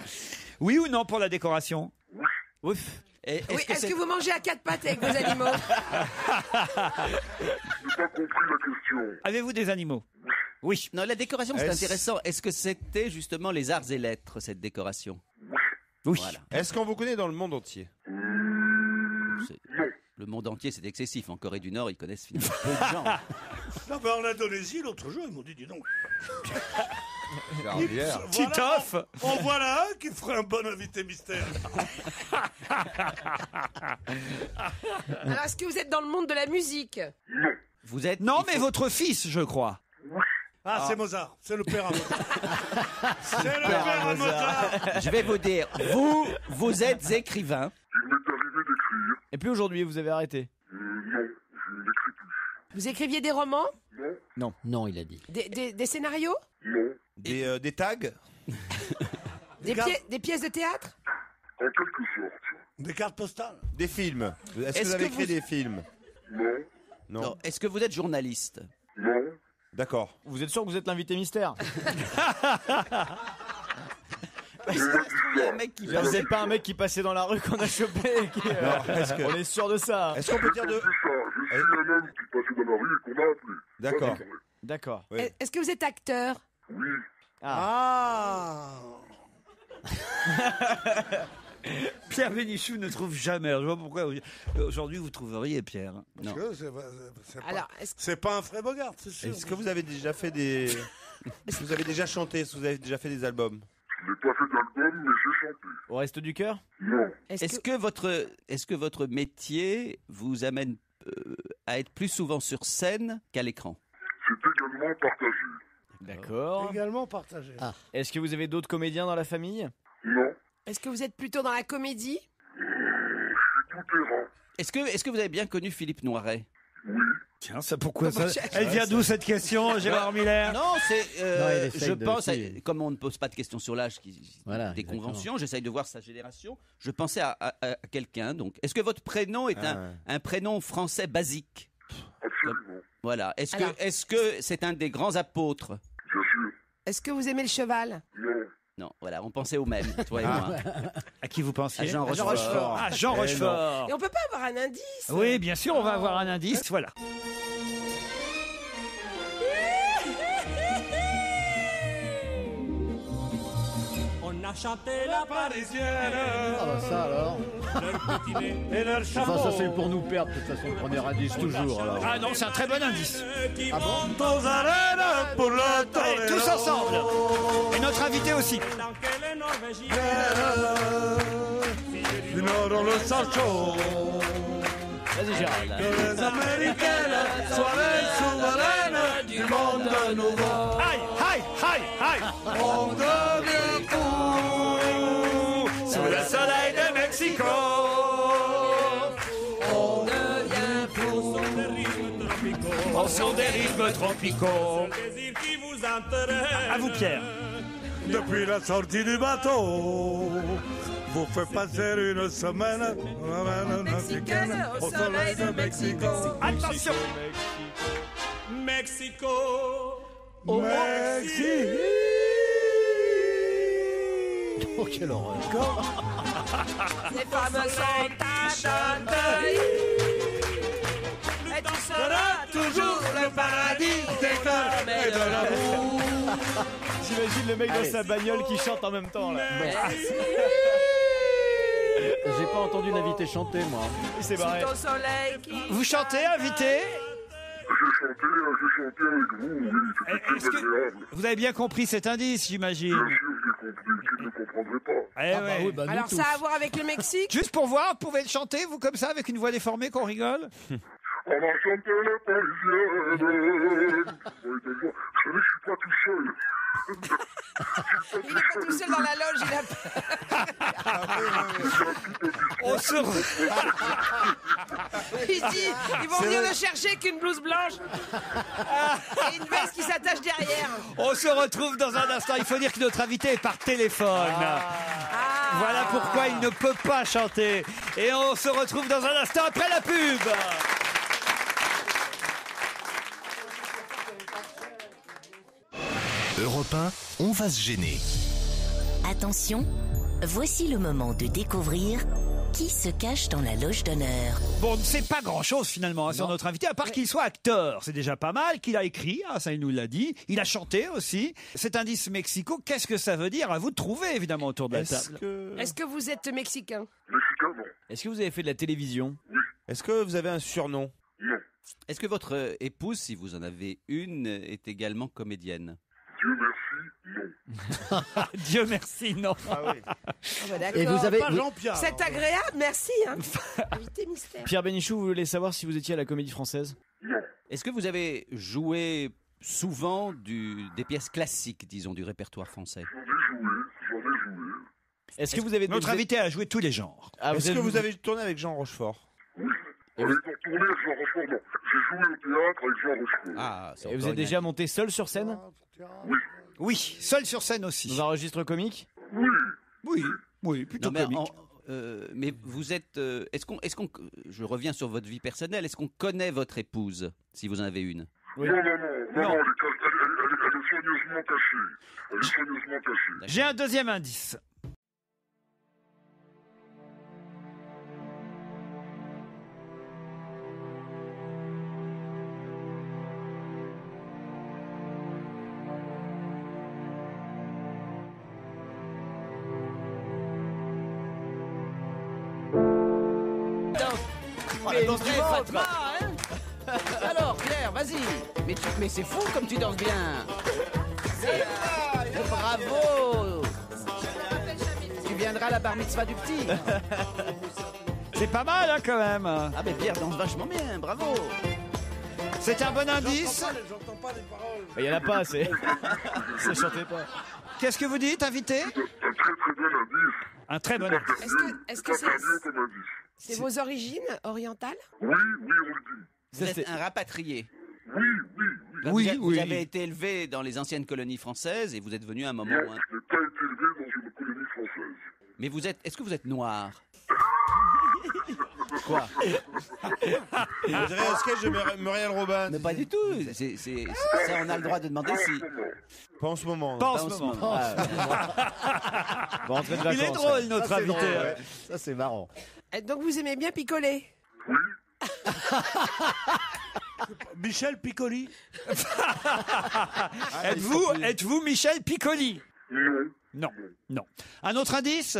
Oui ou non pour la décoration? Ouf. Est-ce que vous mangez à 4 pattes avec vos animaux? Avez-vous des animaux? Oui. Non, la décoration, c'est intéressant. Est-ce que c'était justement les arts et lettres, cette décoration? Oui. Voilà. Est-ce qu'on vous connaît dans le monde entier? Le monde entier, c'est excessif. En Corée du Nord, ils connaissent finalement peu de gens. Non, mais en Indonésie, l'autre jour, ils m'ont dit, dis donc. Titoff. En voilà un qui ferait un bon invité mystère. Alors, est-ce que vous êtes dans le monde de la musique? Vous êtes? Non, mais votre fils, je crois. Ah, c'est Mozart. C'est le père à Mozart. C'est le père à Mozart. Je vais vous dire, vous êtes écrivain. Il m'est arrivé d'écrire. Et puis aujourd'hui, vous avez arrêté? Non, je n'écris plus. Vous écriviez des romans? Non. Non, il a dit. Des scénarios? Non. Des tags? Des pièces de théâtre? En quelque sorte. Des cartes postales? Des films? Est-ce que vous avez écrit des films? Non. Non. Est-ce que vous êtes journaliste? Non. D'accord. Vous êtes sûr que vous êtes l'invité mystère? Vous n'êtes pas un mec qui passait dans la rue qu'on a chopé On est sûr de ça. Est-ce qu'on peut dire de... Je suis un homme qui passait dans la rue et qu'on a appelé. D'accord. D'accord. Oui. Est-ce que vous êtes acteur? Oui. Ah. Pierre Bénichou ne trouve jamais. Je vois pourquoi. Aujourd'hui, vous trouveriez Pierre. Non. Alors, c'est pas un Fred Bogart, c'est sûr. Est-ce que vous avez déjà fait des... Est-ce que vous avez déjà chanté? Est-ce que vous avez déjà fait des albums? Je n'ai pas fait d'album, mais j'ai chanté. Au Resto du Cœur? Non. Est-ce que votre métier vous amène à être plus souvent sur scène qu'à l'écran? C'est également partagé. D'accord. Également partagé. Ah. Est-ce que vous avez d'autres comédiens dans la famille? Non. Est-ce que vous êtes plutôt dans la comédie? Je suis tout terrain. Est-ce que vous avez bien connu Philippe Noiret? Oui. Tiens, ça pourquoi ça? Elle vient d'où cette question, Gérard Miller? Non, c'est. Je pense, aussi. comme on ne pose pas de questions sur l'âge, Voilà, des exactement. conventions, j'essaye de voir sa génération. Je pensais à quelqu'un. Donc, est-ce que votre prénom est un prénom français basique? Absolument. Voilà. Est-ce Alors. que c'est un des grands apôtres? Bien sûr. Est-ce que vous aimez le cheval? Non. Non. Voilà, on pensait au même, toi et moi. À qui vous pensiez? À Jean Rochefort. Ah, Jean Rochefort. Et on peut pas avoir un indice? Oui, bien sûr, on va avoir un indice. Voilà. On a chanté la parisienne. Ah bah ça alors. Et leur chameau. Enfin, ça c'est pour nous perdre, de toute façon, le premier indice toujours. Alors. Ah non, c'est un très bon indice. Ah bon? Aux arènes pour le Allez, tous ensemble. Et notre invité aussi. Du Nord, on le sent chaud. Vas-y Gérard. Que les Américaines soient les souveraines du monde nouveau. Aïe, aïe, aïe. Aïe, aïe. On devient fou sous le soleil de Mexico. On devient fou. Au son des rythmes tropicaux. À vous, Pierre. Depuis la sortie du bateau, vous faites passer une semaine Mexicaine au soleil de Mexico. Attention. Mexico. Mexique. Oh, quelle horreur. Les femmes sont à deuil. Et tu seras toujours le paradis des femmes et de l'amour. J'imagine le mec dans sa bagnole qui chante en même temps là. J'ai pas entendu l'invité chanter, moi. Il s'est barré. Au soleil qui Vous chantez, invité? J'ai chanté avec vous, oui, c'était très agréable. Vous avez bien compris cet indice, j'imagine. Bien sûr, j'ai compris, qui ne comprendrait pas. Eh ouais. oui, bah, nous Alors tous. ça a à voir avec le Mexique? Juste pour voir, vous pouvez le chanter, vous, comme ça, avec une voix déformée, qu'on rigole? On a chanté les Parisiennes. Oui, d'accord. Vous savez, je suis pas tout seul. Il n'est pas tout seul dans la loge, il a... On se... Il dit, ils vont venir le chercher qu'une blouse blanche et une veste qui s'attache derrière. On se retrouve dans un instant. Il faut dire que notre invité est par téléphone. Voilà pourquoi il ne peut pas chanter. Et on se retrouve dans un instant après la pub. Europe 1, on va se gêner. Attention, voici le moment de découvrir qui se cache dans la loge d'honneur. Bon, on ne sait pas grand-chose finalement sur notre invité, à part qu'il soit acteur. C'est déjà pas mal, qu'il a écrit, ça il nous l'a dit. Il a chanté aussi. Cet indice Mexico, qu'est-ce que ça veut dire? À vous de trouver évidemment autour de la table. Est-ce que vous êtes mexicain? Mexicain, non. Est-ce que vous avez fait de la télévision? Est-ce que vous avez un surnom? Non. Est-ce que votre épouse, si vous en avez une, est également comédienne? Dieu merci, non. Dieu merci, non. Ah oui. Et vous avez- Pas Jean-Pierre. C'est agréable, merci. Hein. Invité mystère. Pierre Bénichou, vous voulez savoir si vous étiez à la Comédie Française? Non. Est-ce que vous avez joué souvent des pièces classiques, disons, du répertoire français? J'en ai joué. Est-ce que vous avez... Notre invité a joué tous les genres. Est-ce que vous avez tourné avec Jean Rochefort? Oui. Avec tourné avec Jean Rochefort, non. J'ai joué au théâtre avec Jean Rochefort. Ah, c'est Et vous encore êtes déjà monté seul sur scène? Oui. Oui, seul sur scène aussi. Dans un registre comique? Oui, oui, plutôt Non, mais, comique. mais vous êtes... est-ce qu'on... Je reviens sur votre vie personnelle. Est-ce qu'on connaît votre épouse, si vous en avez une? Oui. Non, elle est soigneusement cachée. Elle est soigneusement cachée. J'ai un deuxième indice. Mais une vraie Fatma, hein. Alors, Pierre, vas-y. Mais c'est fou comme tu danses bien. Bravo. Tu viendras à la bar mitzvah du petit. C'est pas mal, hein, quand même. Ah, mais Pierre danse vachement bien, bravo. C'est un bon indice. J'entends pas les paroles. Il y en a pas assez. Ça chantait pas. Qu'est-ce que vous dites, invité? Un très très bon indice. Un très bon indice. Est-ce que Pas mieux comme indice. c'est vos origines orientales? Oui, on le dit. Vous êtes un rapatrié. Oui. Vous avez été élevé dans les anciennes colonies françaises et vous êtes venu à un moment... Non, je n'ai pas été élevé dans une colonie française. Mais est-ce que vous êtes noir? Quoi? On dirait un sketch de Muriel Robin. Mais pas du tout. Ça, on a le droit de demander si... Pas en ce moment. Pas en ce moment. Bon, rentrez de vacances. Il est drôle, notre Ça, c'est invité. drôle, ouais. Ça, c'est marrant. Et donc vous aimez bien picoler? Michel Piccoli. Êtes-vous Michel Piccoli? Non. Non. Un autre indice?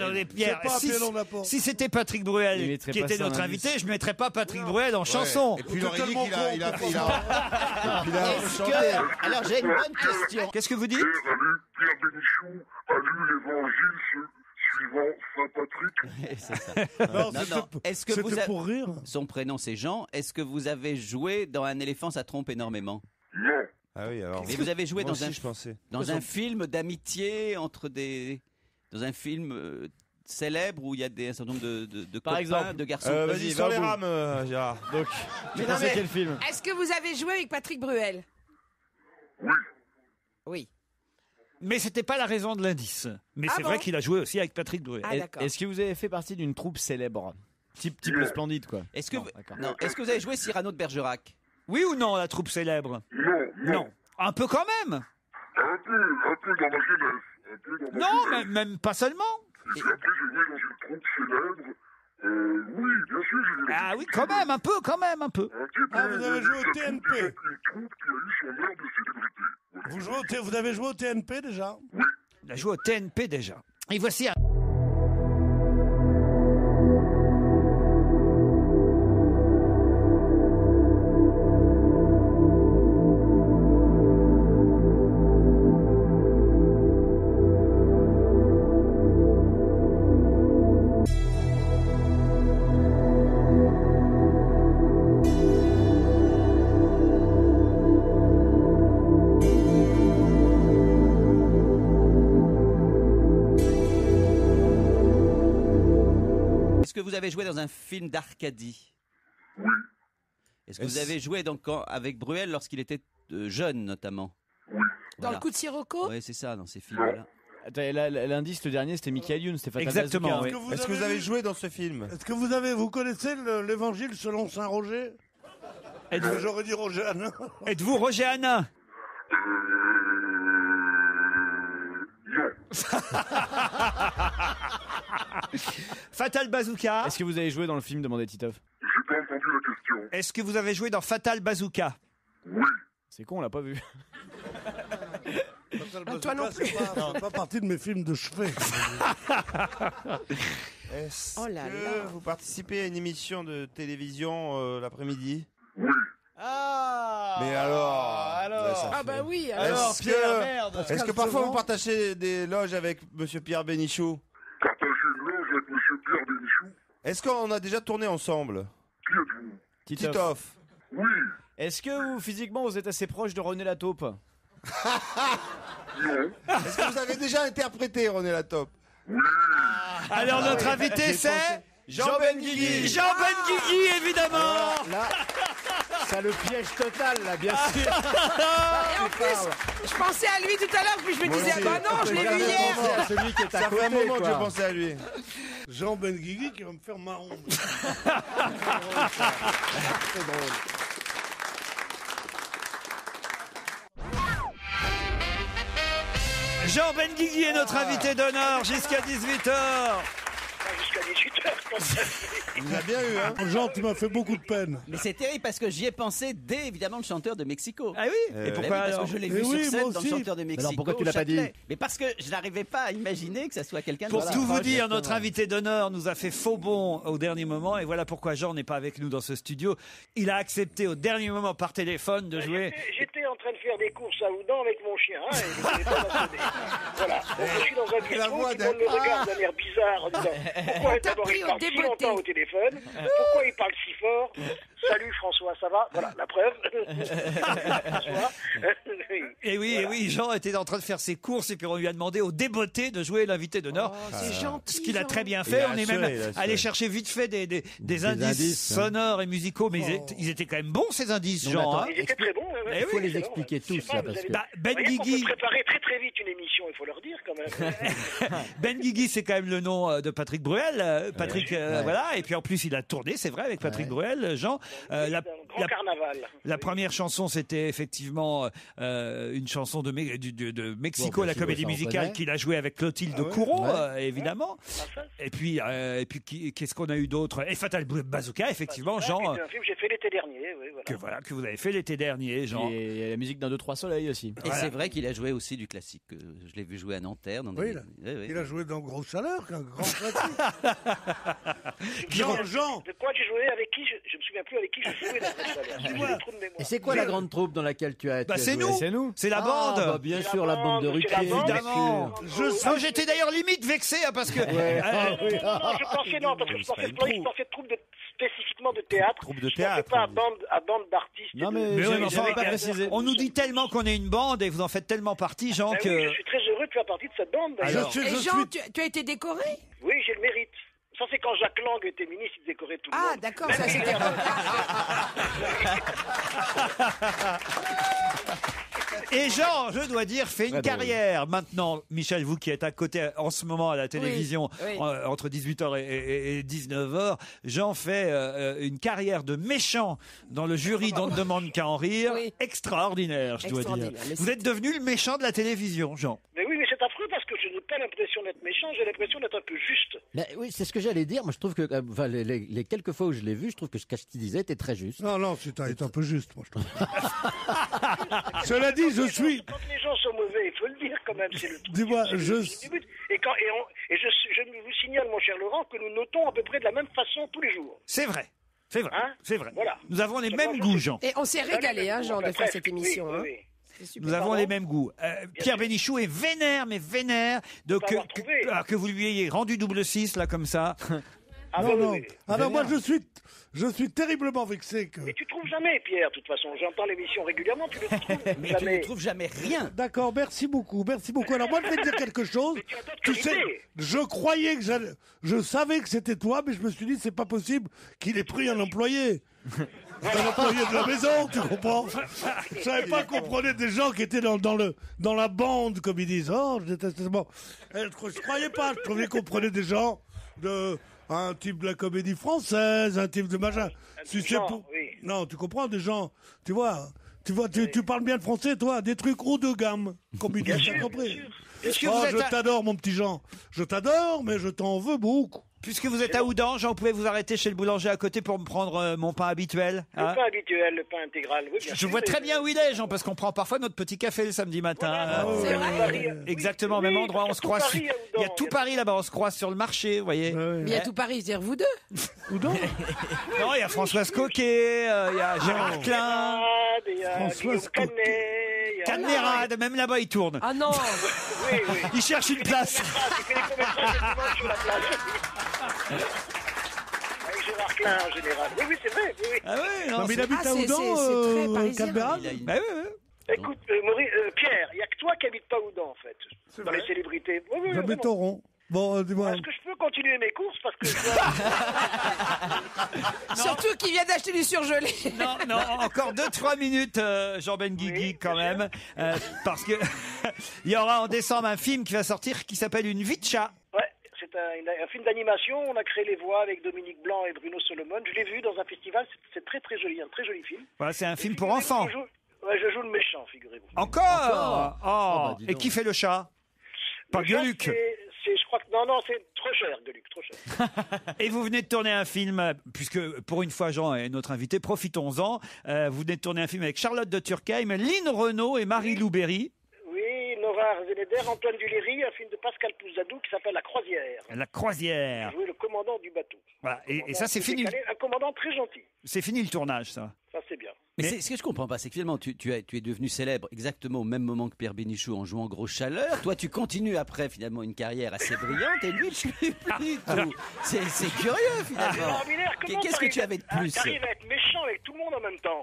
attendez, Pierre, C'est pas appelé long d'apport. si c'était Patrick Bruel Il mettrait qui pas était ça notre dans invité, je ne mettrais pas Patrick Bruel en chanson. Et puis il aurait dit qu'il a Est-ce que... Alors j'ai une bonne question. Qu'est-ce que vous dites? Pierre Bénichou a lu l'évangile suivant Saint-Patrick. C'est ça. Non, Non. Est-ce que vous c'était avez... pour rire. Son prénom c'est Jean. Est-ce que vous avez joué dans Un éléphant ça trompe énormément? Non. Ah oui, alors. Mais vous avez joué Moi dans aussi, un je pensais. dans un film d'amitié entre des dans un film célèbre où il y a un certain nombre de Par copains, exemple. de garçons. Vas-y, sur les rames, Gérard. Donc, tu pensais quel film? Est-ce que vous avez joué avec Patrick Bruel? Oui. Oui. Mais c'était pas la raison de l'indice. Mais Ah c'est bon vrai qu'il a joué aussi avec Patrick Bruel. Ah, d'accord. Est-ce que vous avez fait partie d'une troupe célèbre? Type le Splendide, quoi. Est-ce que Non, vous... d'accord. non, est-ce que vous avez joué Cyrano de Bergerac? Oui ou non, la troupe célèbre? Non. Un peu quand même. Un peu dans ma jeunesse. Non, même pas seulement. Et puis après, j'ai joué dans une troupe célèbre. Oui, bien sûr, j'ai joué. Ah oui, quand même, un peu. Un petit peu. Ah, vous avez joué au TNP. Une troupe qui a eu son heure de célébrité. Vous avez joué au TNP déjà? Il a joué au TNP déjà. Et voici un... Est-ce que vous avez joué dans un film d'Arcadie? Oui. Est-ce que vous avez joué donc avec Bruel lorsqu'il était jeune notamment? Oui. Dans le coup de Sirocco? Oui, c'est ça, dans ces films-là. L'indice, le dernier, c'était Michael Youn, c'était Fatal Exactement, Bazooka. oui. Est-ce que vous avez joué dans ce film? Est-ce que vous connaissez l'évangile selon Saint Roger? J'aurais dit Roger Hanin. Êtes-vous Roger Hanin? Fatal Bazooka. Est-ce que vous avez joué dans le film Demandez Titoff? J'ai pas entendu la question. Est-ce que vous avez joué dans Fatal Bazooka? Oui. C'est con, on l'a pas vu. Toi non plus. C'est pas partie de mes films de chevet. Est-ce Oh là que là. vous participez à une émission de télévision l'après-midi? Oui. Ah. Mais alors Ah bah oui. Alors, Est-ce Pierre, merde. Est-ce que parfois vous partagez des loges avec Monsieur Pierre Bénichou? Partagez une loge avec Monsieur Pierre Bénichou. Est-ce qu'on a déjà tourné ensemble? Qui êtes-vous? Titoff. Oui. Est-ce que vous, physiquement, vous êtes assez proche de René Lataupe? Non. Est-ce que vous avez déjà interprété René Lataupe? Oui. Alors notre invité c'est Jean Benguigui. Jean Benguigui, évidemment. Là, ça le piège total, là, bien sûr. Et en plus, je pensais à lui tout à l'heure, puis je me disais, ah bah non, je l'ai vu hier. C'est celui qui est à Ça côté, fait un moment que quoi. je pensais à lui. Jean Benguigui qui va me faire marron. C'est drôle. Jean Benguigui est notre invité d'honneur jusqu'à 18h. Jusqu'à 18h, quand ça Il nous a bien eu, hein. Jean, tu m'as fait beaucoup de peine. Mais c'est terrible parce que j'y ai pensé dès évidemment le chanteur de Mexico. Ah oui. Et pourquoi Parce alors? que je l'ai Mais vu oui, sur scène moi dans le aussi. chanteur de Mexico. Alors pourquoi tu l'as pas dit? Châtelet. Mais parce que je n'arrivais pas à imaginer que ça soit quelqu'un de Pour voilà. tout vous dire, exactement. notre invité d'honneur nous a fait faux bond au dernier moment et voilà pourquoi Jean n'est pas avec nous dans ce studio. Il a accepté au dernier moment par téléphone de jouer. J'étais en train de faire des courses à Oudan avec mon chien, hein, et je voulais pas m'assumer. Voilà. Donc, je suis dans un bistrot qui donne le regard d'un air bizarre en disant pourquoi d'abord il parle si longtemps au téléphone, pourquoi il parle si fort. Salut François, ça va? Voilà, la preuve. François. Et oui, Jean était en train de faire ses courses et puis on lui a demandé au débeauté de jouer l'invité d'honneur. C'est gentil. Ce qu'il a Jean. très bien Il fait. a On est assuré, même il a assuré. allé chercher vite fait des indices sonores et musicaux, mais ils étaient quand même bons ces indices, Non, Jean. mais hein. attends, Ils étaient très bons. Ouais, Eh Il faut oui, les expliquer tous, là, parce que... Bah, Ben On peut Guigui, préparer très très vite une émission, il faut leur dire quand même. Ben Guigui, c'est quand même le nom de Patrick Bruel. Patrick, voilà. Et puis en plus, il a tourné, c'est vrai, avec Patrick Bruel, Jean. Un grand Grand Carnaval. La première chanson, c'était effectivement une chanson de Mexico, la comédie musicale qu'il a jouée avec Clotilde Courreau, évidemment. Et puis qu'est-ce qu'on a eu d'autre? Et Fatal Bazooka, effectivement, Jean. C'est un film que j'ai fait l'été dernier. Que vous avez fait l'été dernier, Jean. Et la musique d'un 2-3 soleils aussi. Et c'est vrai qu'il a joué aussi du classique. Je l'ai vu jouer à Nanterre. Il a joué dans Grosse Chaleur, un grand classique. Jean. De quoi j'ai joué, avec qui je me souviens plus avec qui je jouais dans Grosse Chaleur. Et c'est quoi la grande troupe dans laquelle tu as été? C'est nous. C'est la bande. Bien sûr, la bande de Ruquier. Évidemment. J'étais d'ailleurs limite vexé parce que. Non, je pensais parce que je pensais troupe spécifiquement de théâtre. Troupe de théâtre. Pas à bande d'artistes. Non mais j'avais pas précisé. On nous dit tellement qu'on est une bande et vous en faites tellement partie, Jean, que. Oui, je suis très heureux de faire partie de cette bande. Et Jean, tu as été décoré? Oui, j'ai le mérite. Ça, c'est quand Jacques Lang était ministre, il décorait tout le monde. Ah, d'accord, ça c'était... Et Jean, je dois dire, fait une carrière maintenant. Michel, vous qui êtes à côté en ce moment à la télévision, entre 18h et 19h, Jean fait une carrière de méchant dans le jury d'On ne demande qu'à en rire. Extraordinaire, je dois dire. Vous êtes devenu le méchant de la télévision, Jean. Mais oui, mais c'est affreux parce que je n'ai pas l'impression d'être méchant, j'ai l'impression d'être un peu juste. Mais oui, c'est ce que j'allais dire. Moi, je trouve que les quelques fois où je l'ai vu, je trouve que ce qu'il disait était très juste. Non, c'est un peu juste, moi, je trouve. Cela dit, je suis... Quand les gens sont mauvais, il faut le dire quand même, c'est le truc. Dis-moi, Et je vous signale, mon cher Laurent, que nous notons à peu près de la même façon tous les jours. C'est vrai. C'est vrai. Hein, c'est vrai. Voilà. Nous avons les mêmes goûts, Jean. Et on s'est régalé, Jean, de faire cette émission. Oui. Nous avons les mêmes goûts. Pierre Bénichou est vénère, mais vénère que vous lui ayez rendu double 6 là comme ça. Non. Alors moi je suis terriblement vexé que. Mais tu trouves jamais, Pierre. De toute façon, j'entends l'émission régulièrement. Tu ne trouves mais jamais. Tu ne trouves jamais rien. D'accord, merci beaucoup. Alors moi je vais te dire quelque chose. Tu sais, je croyais que je savais que c'était toi, mais je me suis dit c'est pas possible qu'il ait pris un employé. Un employé de la maison, tu comprends? Je savais pas qu'on prenait des gens qui étaient dans la bande, comme ils disent. Oh, je déteste ce mot. Je croyais pas. Je trouvais qu'on prenait des gens un type de la comédie française, un type de machin. Non, tu comprends, des gens, tu vois, tu parles bien le français, toi, des trucs haut de gamme, comme ils disent, t'as compris? Je t'adore, mon petit Jean. Je t'adore, mais je t'en veux beaucoup. Puisque vous êtes à Oudan, Jean, vous pouvez vous arrêter chez le boulanger à côté pour me prendre mon pain habituel. Le pain habituel, le pain intégral. Oui, je vois très bien où il est, Jean, parce qu'on prend parfois notre petit café le samedi matin. C'est vrai. Exactement, même endroit, on se croise. Il y a tout Paris là-bas, on se croise sur le marché, vous voyez. Mais il y a tout Paris, c'est-à-dire vous deux. Oudan? Non, il y a Françoise Coquet, il y a Gérard Klein. Françoise Canet. Cadmerade, même là-bas il tourne. Ah non. Oui. Il cherche une place. Avec Gérard Klein en général. Oui, c'est vrai. Oui. Ah oui, non, mais il habite à Oudan, Cadmerade. Écoute, Pierre, il n'y a que toi qui habites pas Oudan, en fait. Dans les célébrités. Oui, j'habite au Rond. Bon, dis-moi. Est-ce que je peux continuer mes courses parce que Surtout qu'il vient d'acheter du surgelé. Non, encore 2-3 minutes, Jean Benguigui, quand même. Parce que il y aura en décembre un film qui va sortir qui s'appelle Une vie de chat. Ouais, c'est un film d'animation. On a créé les voix avec Dominique Blanc et Bruno Solomon. Je l'ai vu dans un festival. C'est très très joli, un très joli film. Voilà, c'est un film pour enfants. Je joue le méchant, figurez-vous. Encore Oh, et qui fait le chat? Pas Gueuluc. Je crois que non, c'est trop cher, Gueuluc, trop cher. Et vous venez de tourner un film, puisque pour une fois Jean est notre invité, profitons-en. Vous venez de tourner un film avec Charlotte de Turckheim, Lynn Renaud et Marie-Lou Berry. Oui, Nora Zeneder, Antoine Duléry, un film de Pascal Pouzadou qui s'appelle La Croisière. La Croisière. J'ai joué le commandant du bateau. Voilà, et ça c'est fini. Un commandant très gentil. C'est fini le tournage, ça. Ça c'est bien. Mais ce que je comprends pas, c'est que finalement, tu es devenu célèbre exactement au même moment que Pierre Bénichou en jouant Grosse Chaleur. Toi, tu continues après, finalement, une carrière assez brillante, et lui, tu plus tout. C'est curieux, finalement. Qu'est-ce que tu avais de plus? T'arrives à être méchant avec tout le monde en même temps.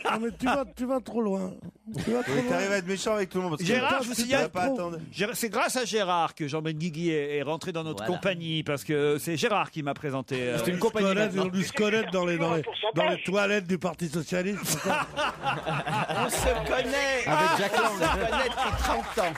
Non, mais tu vas trop loin. T'arrives à être méchant avec tout le monde. Parce que Gérard, je vous signale, pas attendre. C'est grâce à Gérard que Jean Benguigui est rentré dans notre compagnie, parce que c'est Gérard qui m'a présenté. C'est une compagnie. On se connaît dans les toilettes du Parti Socialiste. On se connaît. Avec Jacques Lang. On se connaît depuis 30 ans.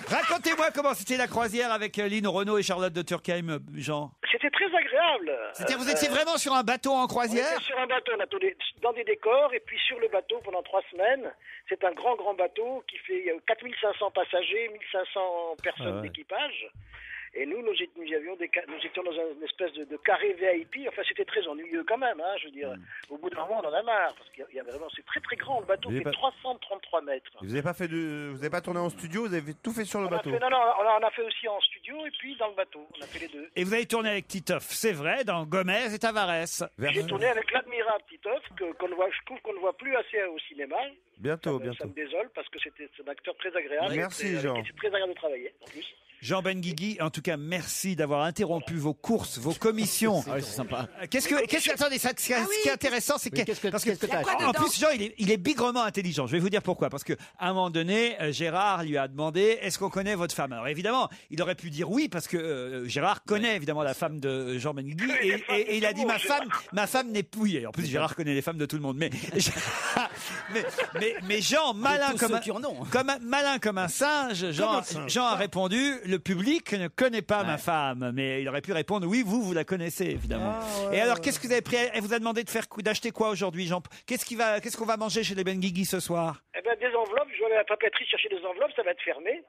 Racontez-moi comment c'était la croisière avec Lynn Renaud et Charlotte de Turckheim, Jean. C'était très agréable. formidable. C'est-à-dire, vous étiez vraiment sur un bateau en On croisière? était sur un bateau, on a tourné dans des décors, et puis sur le bateau pendant 3 semaines. C'est un grand bateau qui fait 4500 passagers, 1500 personnes d'équipage. Et nous étions dans une espèce de carré VIP. Enfin, c'était très ennuyeux quand même, hein, je veux dire. Au bout d'un moment, on en a marre, parce qu'il y a vraiment, c'est très très grand. Le bateau fait 333 mètres. Vous n'avez pas tourné en studio, vous avez tout fait sur le bateau. Non, on a fait aussi en studio et puis dans le bateau. On a fait les deux. Et vous avez tourné avec Titoff, c'est vrai, dans Gomez et Tavares. J'ai tourné avec l'admirable Titoff, je trouve qu'on ne voit plus assez au cinéma. Bientôt. Ça me désole, parce que c'est un acteur très agréable. Merci, Jean. C'est très agréable de travailler, en plus. Jean Benguigui, en tout cas, merci d'avoir interrompu vos courses, vos commissions. Ah oui, c'est sympa. Attendez, ce qui est intéressant, c'est en plus, Jean, il est bigrement intelligent. Je vais vous dire pourquoi. Parce que, à un moment donné, Gérard lui a demandé, est-ce qu'on connaît votre femme? Alors, évidemment, il aurait pu dire oui, parce que Gérard connaît évidemment la femme de Jean Benguigui, et il a dit, ma femme n'est plus. Et en plus, Gérard connaît les femmes de tout le monde. Mais Jean, malin comme un singe, Jean a répondu, le public ne connaît pas ma femme, mais il aurait pu répondre oui, vous la connaissez évidemment. Et alors, qu'est-ce que vous avez pris? Elle vous a demandé d'acheter quoi aujourd'hui, Jean? Qu'est-ce qu'on va manger chez les Benguigui ce soir? Eh ben, des enveloppes. Je vais aller à la papeterie chercher des enveloppes. Ça va être fermé.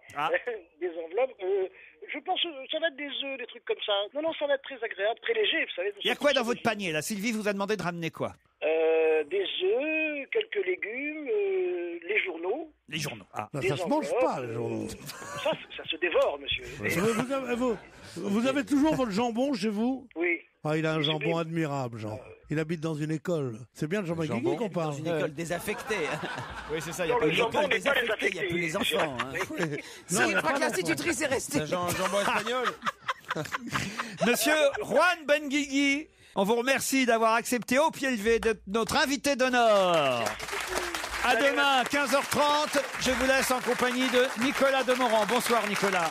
Des enveloppes. Je pense que ça va être des œufs, des trucs comme ça. Non, ça va être très agréable, très léger, vous savez. Il y a quoi dans votre panier là? Sylvie vous a demandé de ramener quoi? Des œufs, quelques légumes, les journaux. Les journaux. Ça se mange pas, les journaux. Ça se dévore, monsieur. Vous avez toujours votre jambon chez vous? Oui. Il a un jambon admirable, Jean. Il habite dans une école. C'est bien de Jean Benguigui qu'on parle. Dans une école désaffectée. Oui, c'est ça. Il y a pas le jambon n'est pas désaffectée. Il n'y a plus les enfants. Je crois que l'institutrice est restée. Jambon espagnol. Monsieur Juan Benguigui, on vous remercie d'avoir accepté au pied levé de notre invité d'honneur. À demain, 15h30. Je vous laisse en compagnie de Nicolas Demorand. Bonsoir, Nicolas.